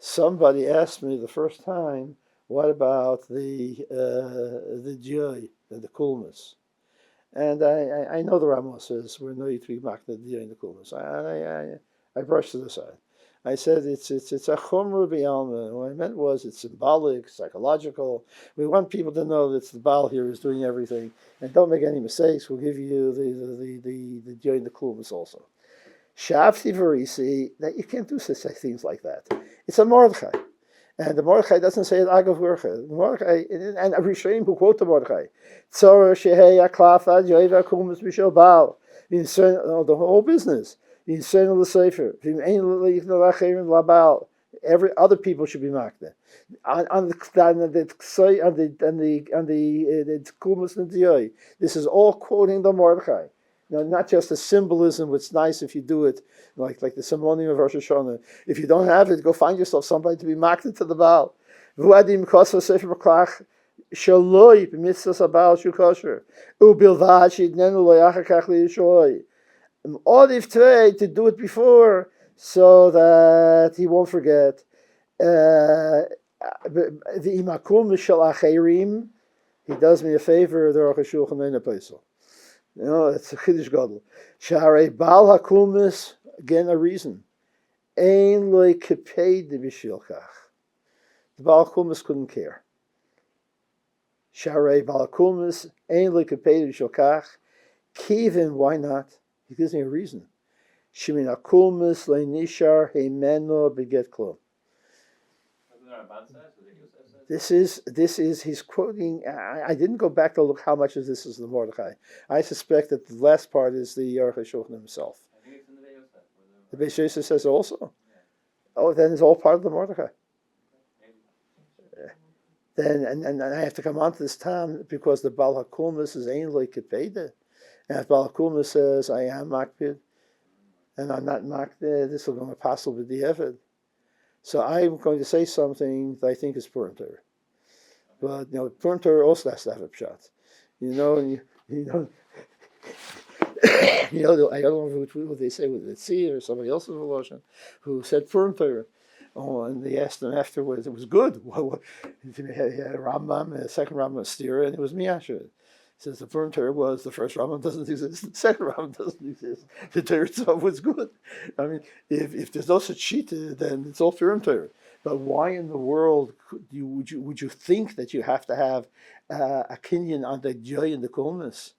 Somebody asked me the first time, what about the joy and the coolness? And I know the Ramos says we're no to be makna the joy and the coolness. I brushed it aside. I said it's a chumra b'alma. What I meant was it's symbolic, psychological. We want people to know that the Baal here is doing everything, and don't make any mistakes. We'll give you the joy and the coolness also. Shavti Varisi, that you can't do such things like that. It's a Mordechai. And the Mordechai doesn't say it Agav Urcha. The Mordechai, and Rishonim who quote the Mordechai. Tzor Shehei Aklafa Yoiva Kumas Mishel Baal. The whole business. The Sefer. Every other people should be makna. On the Kumas and Diyoi. This is all quoting the Mordechai. Not just a symbolism, it's nice if you do it, like the Simonium of Rosh Hashanah. If you don't have it, go find yourself somebody to be makna to the Baal. V'adim kosa sefer b'klach shaloi b'mitzvahs habal shu kosher u'bilvad she'idnenu lo yachakach liyishloi. Ordiv today to do it before so that he won't forget. V'imakum l'shel acherim, he does me a favor. The Aruch HaShulchan Eina Peisel. It's a Chiddush Gadol. Sharei Baal HaKumis, again a reason. Ein lo kipei de b'shilchach. The Baal HaKumis couldn't care. Sharei Baal HaKumis, ein lo kipei de b'shilchach. Kivin, why not? He gives me a reason. Shemin akulmus le'nishar heimeno beget klum. This is he's quoting. I didn't go back to look how much of this is the Mordechai. I suspect that the last part is the Aruch HaShulchan himself. I think it's in the Beis Yosef. The Beis Yosef says also. Oh, then it's all part of the Mordechai. Then and I have to come on to this time because the Baal HaKulmus is Ein Lo Kepeda. And if Baal HaKulmus says, I am Makpid, and I'm not Makpid, this will go to Apostle with the Eved. So I'm going to say something that I think is Purim Torah. But, Purim Torah also has to have a pshat. I don't know what they say with the Tzir or somebody else's Voloshan who said Purim Torah. Oh, and they asked him afterwards, it was good. He had a Rambam, and a second Rambam Stira, and it was Miyasha. He says the Purim Torah was the first Rambam doesn't exist, the second Rambam doesn't exist. The Torah itself was good. I mean, if there's no such shita, then it's all Purim Torah. But why in the world would you think that you have to have a kinyan on the joy and the coolness?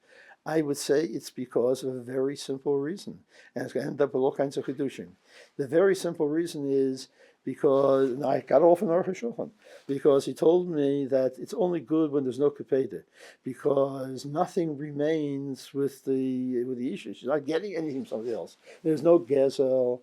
I would say it's because of a very simple reason, and it's going to end up with all kinds of chidushim. The very simple reason is because, and I got off in Aruch HaShulchan, because he told me that it's only good when there's no kapeda, because nothing remains with the issue. She's not getting anything from somebody else. There's no gezel.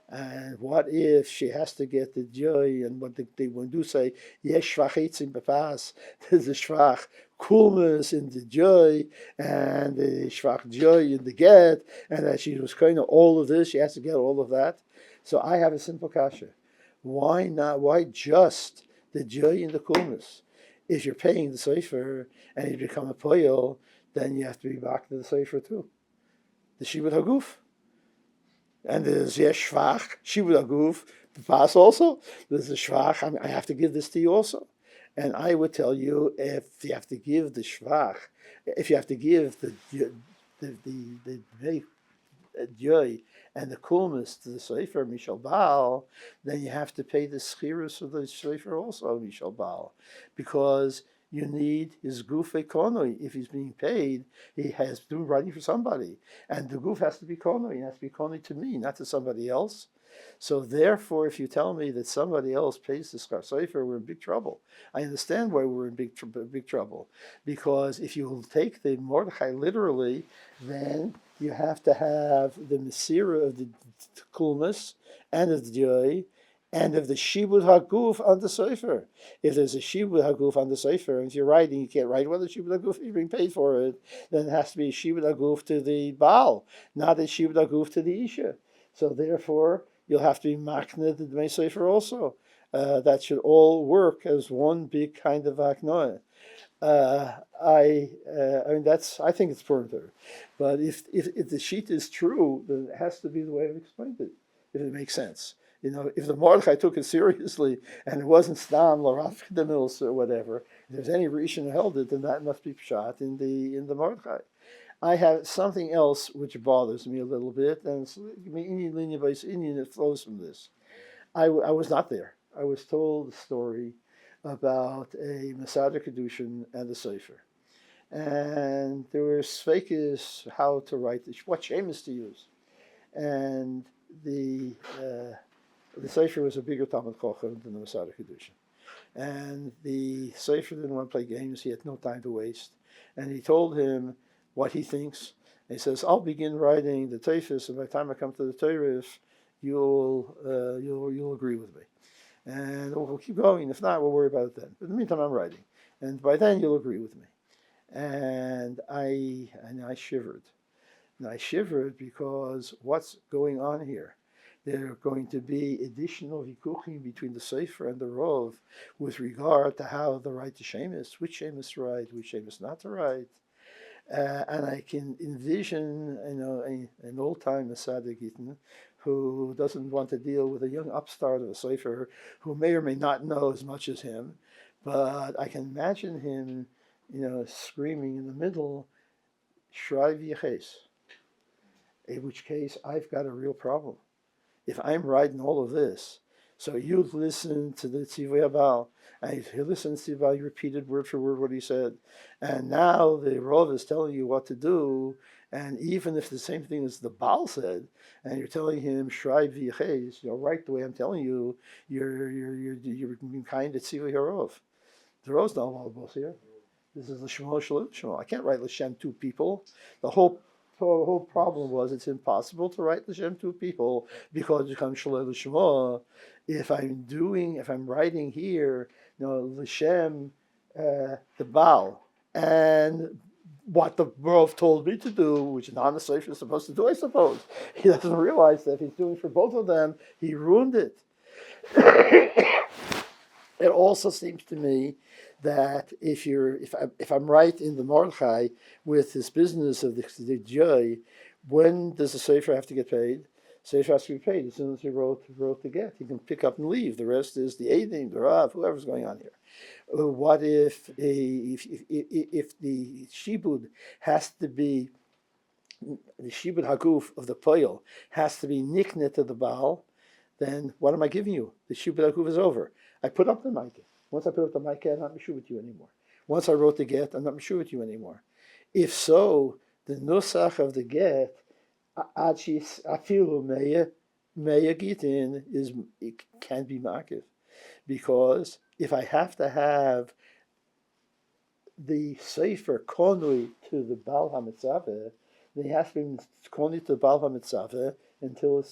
And what if she has to get the joy? And what they would do say, yes, shvachitzim bepas. There's a shvach coolness in the joy, and the shvach joy in the get, and that she was kind of all of this. She has to get all of that. So I have a simple kasha. Why not? Why just the joy and the coolness? If you're paying the Sofer and you become a poyel, then you have to be back to the Sofer too. The Shibud Haguf. And there's Yesh Shvach, Shibud Haguf, the pass also. There's a Shvach, I have to give this to you also. And I would tell you, if you have to give the Shvach, if you have to give the joy and the coolness to the Sofer, Mishal Baal, then you have to pay the schirus of the Sofer also, Mishal Baal. Because you need his goof economy. If he's being paid, he has to do writing for somebody. And the goof has to be economy. It has to be economy to me, not to somebody else. So therefore, if you tell me that somebody else pays the Schar Sofer, we're in big trouble. I understand why we're in big trouble. Because if you take the Mordechai literally, then you have to have the Mesira of the coolness and of the joy and of the Shibud Haguf on the Sofer. If there's a Shibud Haguf on the Sofer, and if you're writing, you can't write whether Shibud Haguf is being paid for it, then it has to be a Shibud Haguf to the Baal, not a Shibud Haguf to the Isha. So therefore, you'll have to be makna the Dmei Sofer also. That should all work as one big kind of aknoah. I think it's Purim Torah. But if the sheet is true, then it has to be the way I've explained it, if it makes sense. If the Mordechai took it seriously and it wasn't Stam, L'Rav Chedemils or whatever, if there's any Rishon who held it, then that must be Pshat in the Mordechai. I have something else which bothers me a little bit, and it's Indian that flows from this. I was not there. I was told a story about a Masada Kedushin and a Sofer. And there were svekis how to write, what shemus to use. And the Sofer was a bigger Talmud Chochem than the Masada Kedushin. And the Sofer didn't want to play games. He had no time to waste. And he told him what he thinks. And he says, I'll begin writing the Teifis, and by the time I come to the Teirif, you'll agree with me. And we'll keep going. If not, we'll worry about it then. But in the meantime, I'm writing. And by then, you'll agree with me. And I shivered. And I shivered because what's going on here? There are going to be additional vikuchim between the Sofer and the Rov with regard to how the right to shemus, which shemus to write, which shemus not to write. And I can envision, an old-time Masada Gittin who doesn't want to deal with a young upstart of a Sofer who may or may not know as much as him, but I can imagine him, screaming in the middle, Shrai v'yeches. In which case, I've got a real problem. If I'm writing all of this, So you listen to the Tzivui Habal, and you listen to the Habal, you repeated word for word what he said. And now the Rav is telling you what to do, and even if the same thing as the Baal said, and you're telling him, Shrai v'yechez, write the way I'm telling you, you're kind of Tzivui Harov. The Rav's not allowed here. This is L'Shemo Shemo. I can't write L'Shem two people. The whole problem was it's impossible to write L'Shem two people because it becomes Shalom L'Shemo. If I'm writing here, L'Shem, the Baal, and what the Rav told me to do, which an honest Sofer is supposed to do, I suppose. He doesn't realize that if he's doing for both of them, he ruined it. It also seems to me that if I'm right in the Mordechai with this business of the joy, when does the Sofer have to get paid? Sofer has to be paid as soon as he wrote the get. He can pick up and leave. The rest is the Eidim, the Rav, whoever's going on here. What if the shibud has to be the shibud haguf of the poil has to be niknet to the Baal? Then what am I giving you? The shibud haguf is over. I put up the Maikah. Once I put up the Maikah, I'm not Meshuv with you anymore. Once I wrote the get, I'm not Meshuv with you anymore. If so, the nusach of the get, achis afilu meya gitin, it can be makiv. Because if I have to have the Sofer konui to the Baal HaMitzaveh, then he has to be konui to the Baal HaMitzaveh until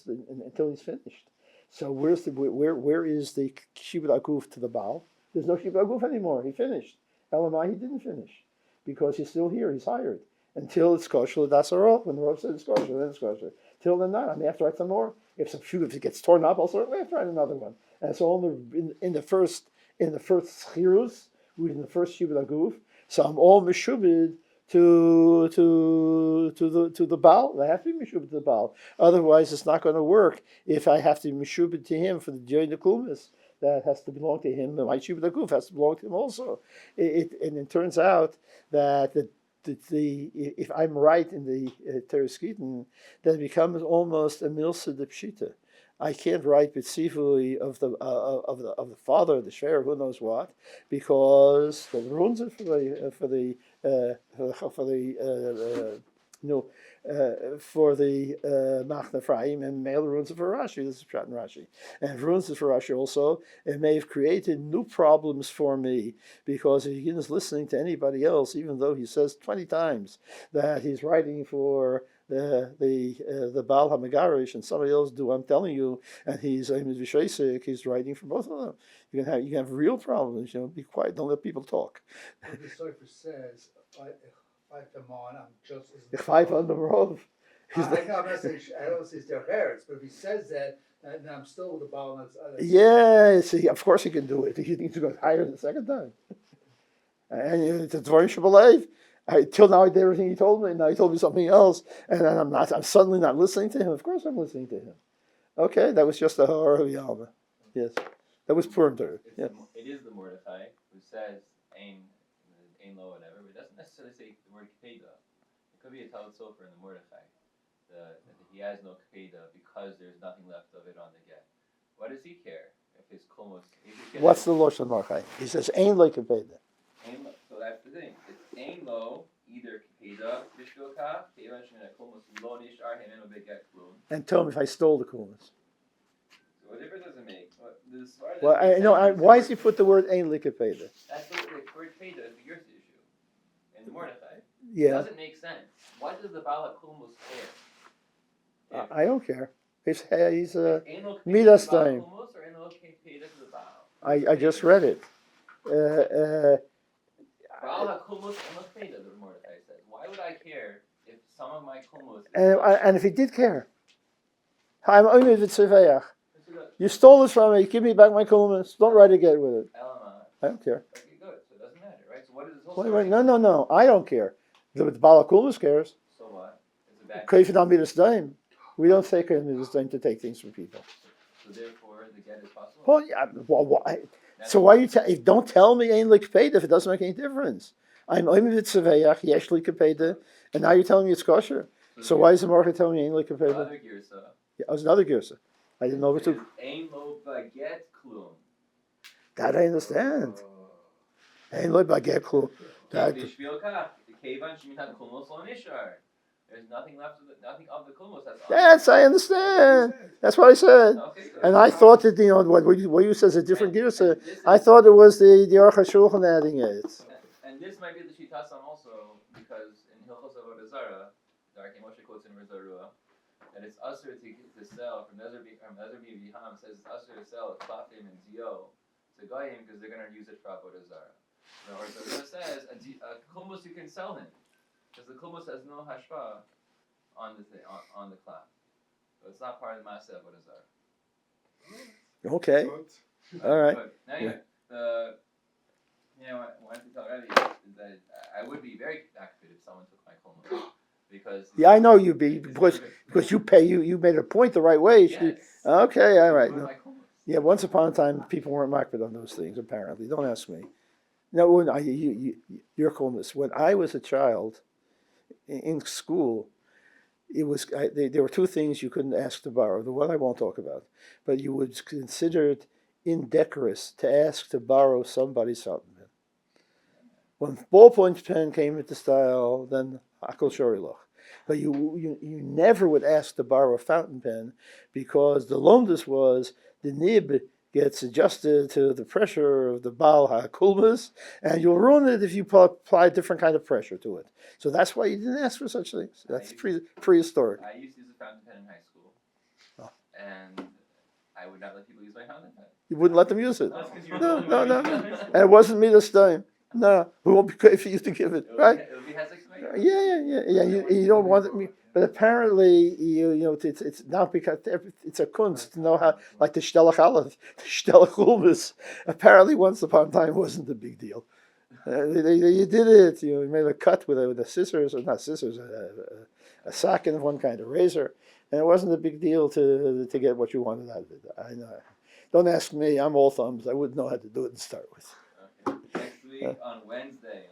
he's finished. So where is the Shibud Aguf to the Baal? There's no Shibud Aguf anymore. He finished. Elamai, he didn't finish because he's still here. He's hired until it's kosher. That's all. When the Rav says it's kosher, then it's kosher. Till then, not. I may have to write some more. If it gets torn up, I'll certainly have to write another one. And so in the first chirus, in the first Shibud Aguf, so I'm all meshubid to the Baal. I have to be meshubed to the Baal. Otherwise, it's not going to work. If I have to be meshubed to him for the Joy Nekumis, that has to belong to him. My shubed aguf has to belong to him also. And it turns out that if I'm right in the Teres Gittin, then it becomes almost a milsa de pshita. I can't write b'tzivui of the father, the shver, who knows what, because the ruins are for the Machna Ephraim, and male ruins are for Rashi. This is Pshat and Rashi, and ruins is for Rashi also. It may have created new problems for me because if he begins listening to anybody else, even though he says 20 times that he's writing for the Baal HaMegarish and somebody else do, I'm telling you, and he's writing for both of them. You can have real problems. Be quiet. Don't let people talk. But the Sofer says, "Fight them on. I'm just." Ich fight on the Rav. I don't say it's their parents, but if he says that, then I'm still with the Baal. Yeah, see, of course he can do it. He needs to go higher the second time. And it's a Dvarim Shabalev. Till now I did everything he told me. Now he told me something else, and then I'm suddenly not listening to him. Of course I'm listening to him. Okay, that was just a horror of Yalma. Yes, that was Purim Torah. Yeah. It is the Mordechai who says Ein Lo, whatever, but it doesn't necessarily say the word Kpeda. It could be a Talmud Sofer in the Mordechai. That he has no Kpeda because there's nothing left of it on the get. What does he care if his Kulmos? What's the Lashon Mordechai? He says Ein Lo Kepeda. So that's the thing. It's Ein Lo, either Kpeda, Bishvilka, Keivan Shemina Kulmos Lo Nishar Hemeno Beget Klum. And tell him if I stole the Kulmas. So what difference does it make? Why does he put the word Ein Lo Kepeda? That's the word Kpeda is the Yurtz issue. In the Mordechai. Yeah. It doesn't make sense. Why does the Baal HaKulmos care? I don't care. He's Midas time. I just read it. Baal HaKulmos Eno Kpeda, the Mordechai says. Why would I care if some of my Kulmos... And if he did care. I'm only with Tzivayach. You stole this from me. Give me back my Kulmas. Don't write again with it. I don't care. Okay, good. So it doesn't matter, right? So what is this whole Wait, no. I don't care. The Baal HaKulmas cares. So what? Is it back? Kayfid on Midas Daim. We don't take Midas Daim to take things from people. So therefore, the get is possible? Well, yeah. Why? So why you don't tell me Ein Lo Kepeda if it doesn't make any difference? I'm only with Tzivayach, Yesh Lo Kepeda, and now you're telling me it's kosher. So why is the market telling me Ein Lo Kepeda? Another girsa. Yeah, it was another girsa. I didn't know what to. Ein lo baget klum. That I understand. Ain't like baget klum. That Bishvil kach, kevan shemitat klumos lo nishar. There's nothing left of nothing of the klumos. That's I understand. That's what I said. Okay, good. And I thought that what you said is a different gear. So I thought it was the Aruch HaShulchan adding it. And this might be the Shitasan also, because in Hilchos Avodah Zarah, Darkei Moshe quotes in Rizarua, that it's usher to sell from Ezer B'Ham says it's usher to sell Klafim and Zio to Goyim because they're going to use it for Avodah Zarah. Now, Rizarua says a Kulmus you can sell him because the Kulmus has no hashpa on the thing, on the Klaf, so it's not part of the Maaseh Avodah Zarah. Okay. All right. But anyway, what I wanted to tell Rebbe is that I would be very active if someone took my Kulmus. Because Yeah, I know you be because you pay you made a point the right way. yes, Okay, all right. No. my Kulmus. Yeah, once upon a time people weren't marked on those things. Apparently, don't ask me. No, when you're calling this. When I was a child in school, it was there were two things you couldn't ask to borrow. The one I won't talk about, but you would consider it indecorous to ask to borrow somebody's fountain pen. When ballpoint pen came into style, then Akol Shorilach. But you never would ask to borrow a fountain pen because the lomdus was the nib gets adjusted to the pressure of the Baal HaKulmas, and you'll ruin it if you apply a different kind of pressure to it. So that's why you didn't ask for such things. That's prehistoric. I used to use a fountain pen in high school, and I would not let people use my fountain pen. You wouldn't let them use it. That's 'cause you were No, the no, only no. one who used it. And it wasn't me this time. No, we won't be great for you to give it, right? It would be Hezek to make it. Yeah. You don't want it, but apparently you know it's not because it's a kunst to know how, like the shtelach aleph, the shtelach ulmus. Apparently, once upon a time, wasn't a big deal. You did it. You made a cut with a scissors, or not scissors, a socket of one kind, a razor, and it wasn't a big deal to get what you wanted out of it. I know. Don't ask me. I'm all thumbs. I wouldn't know how to do it to start with. Okay. Next week on Wednesday.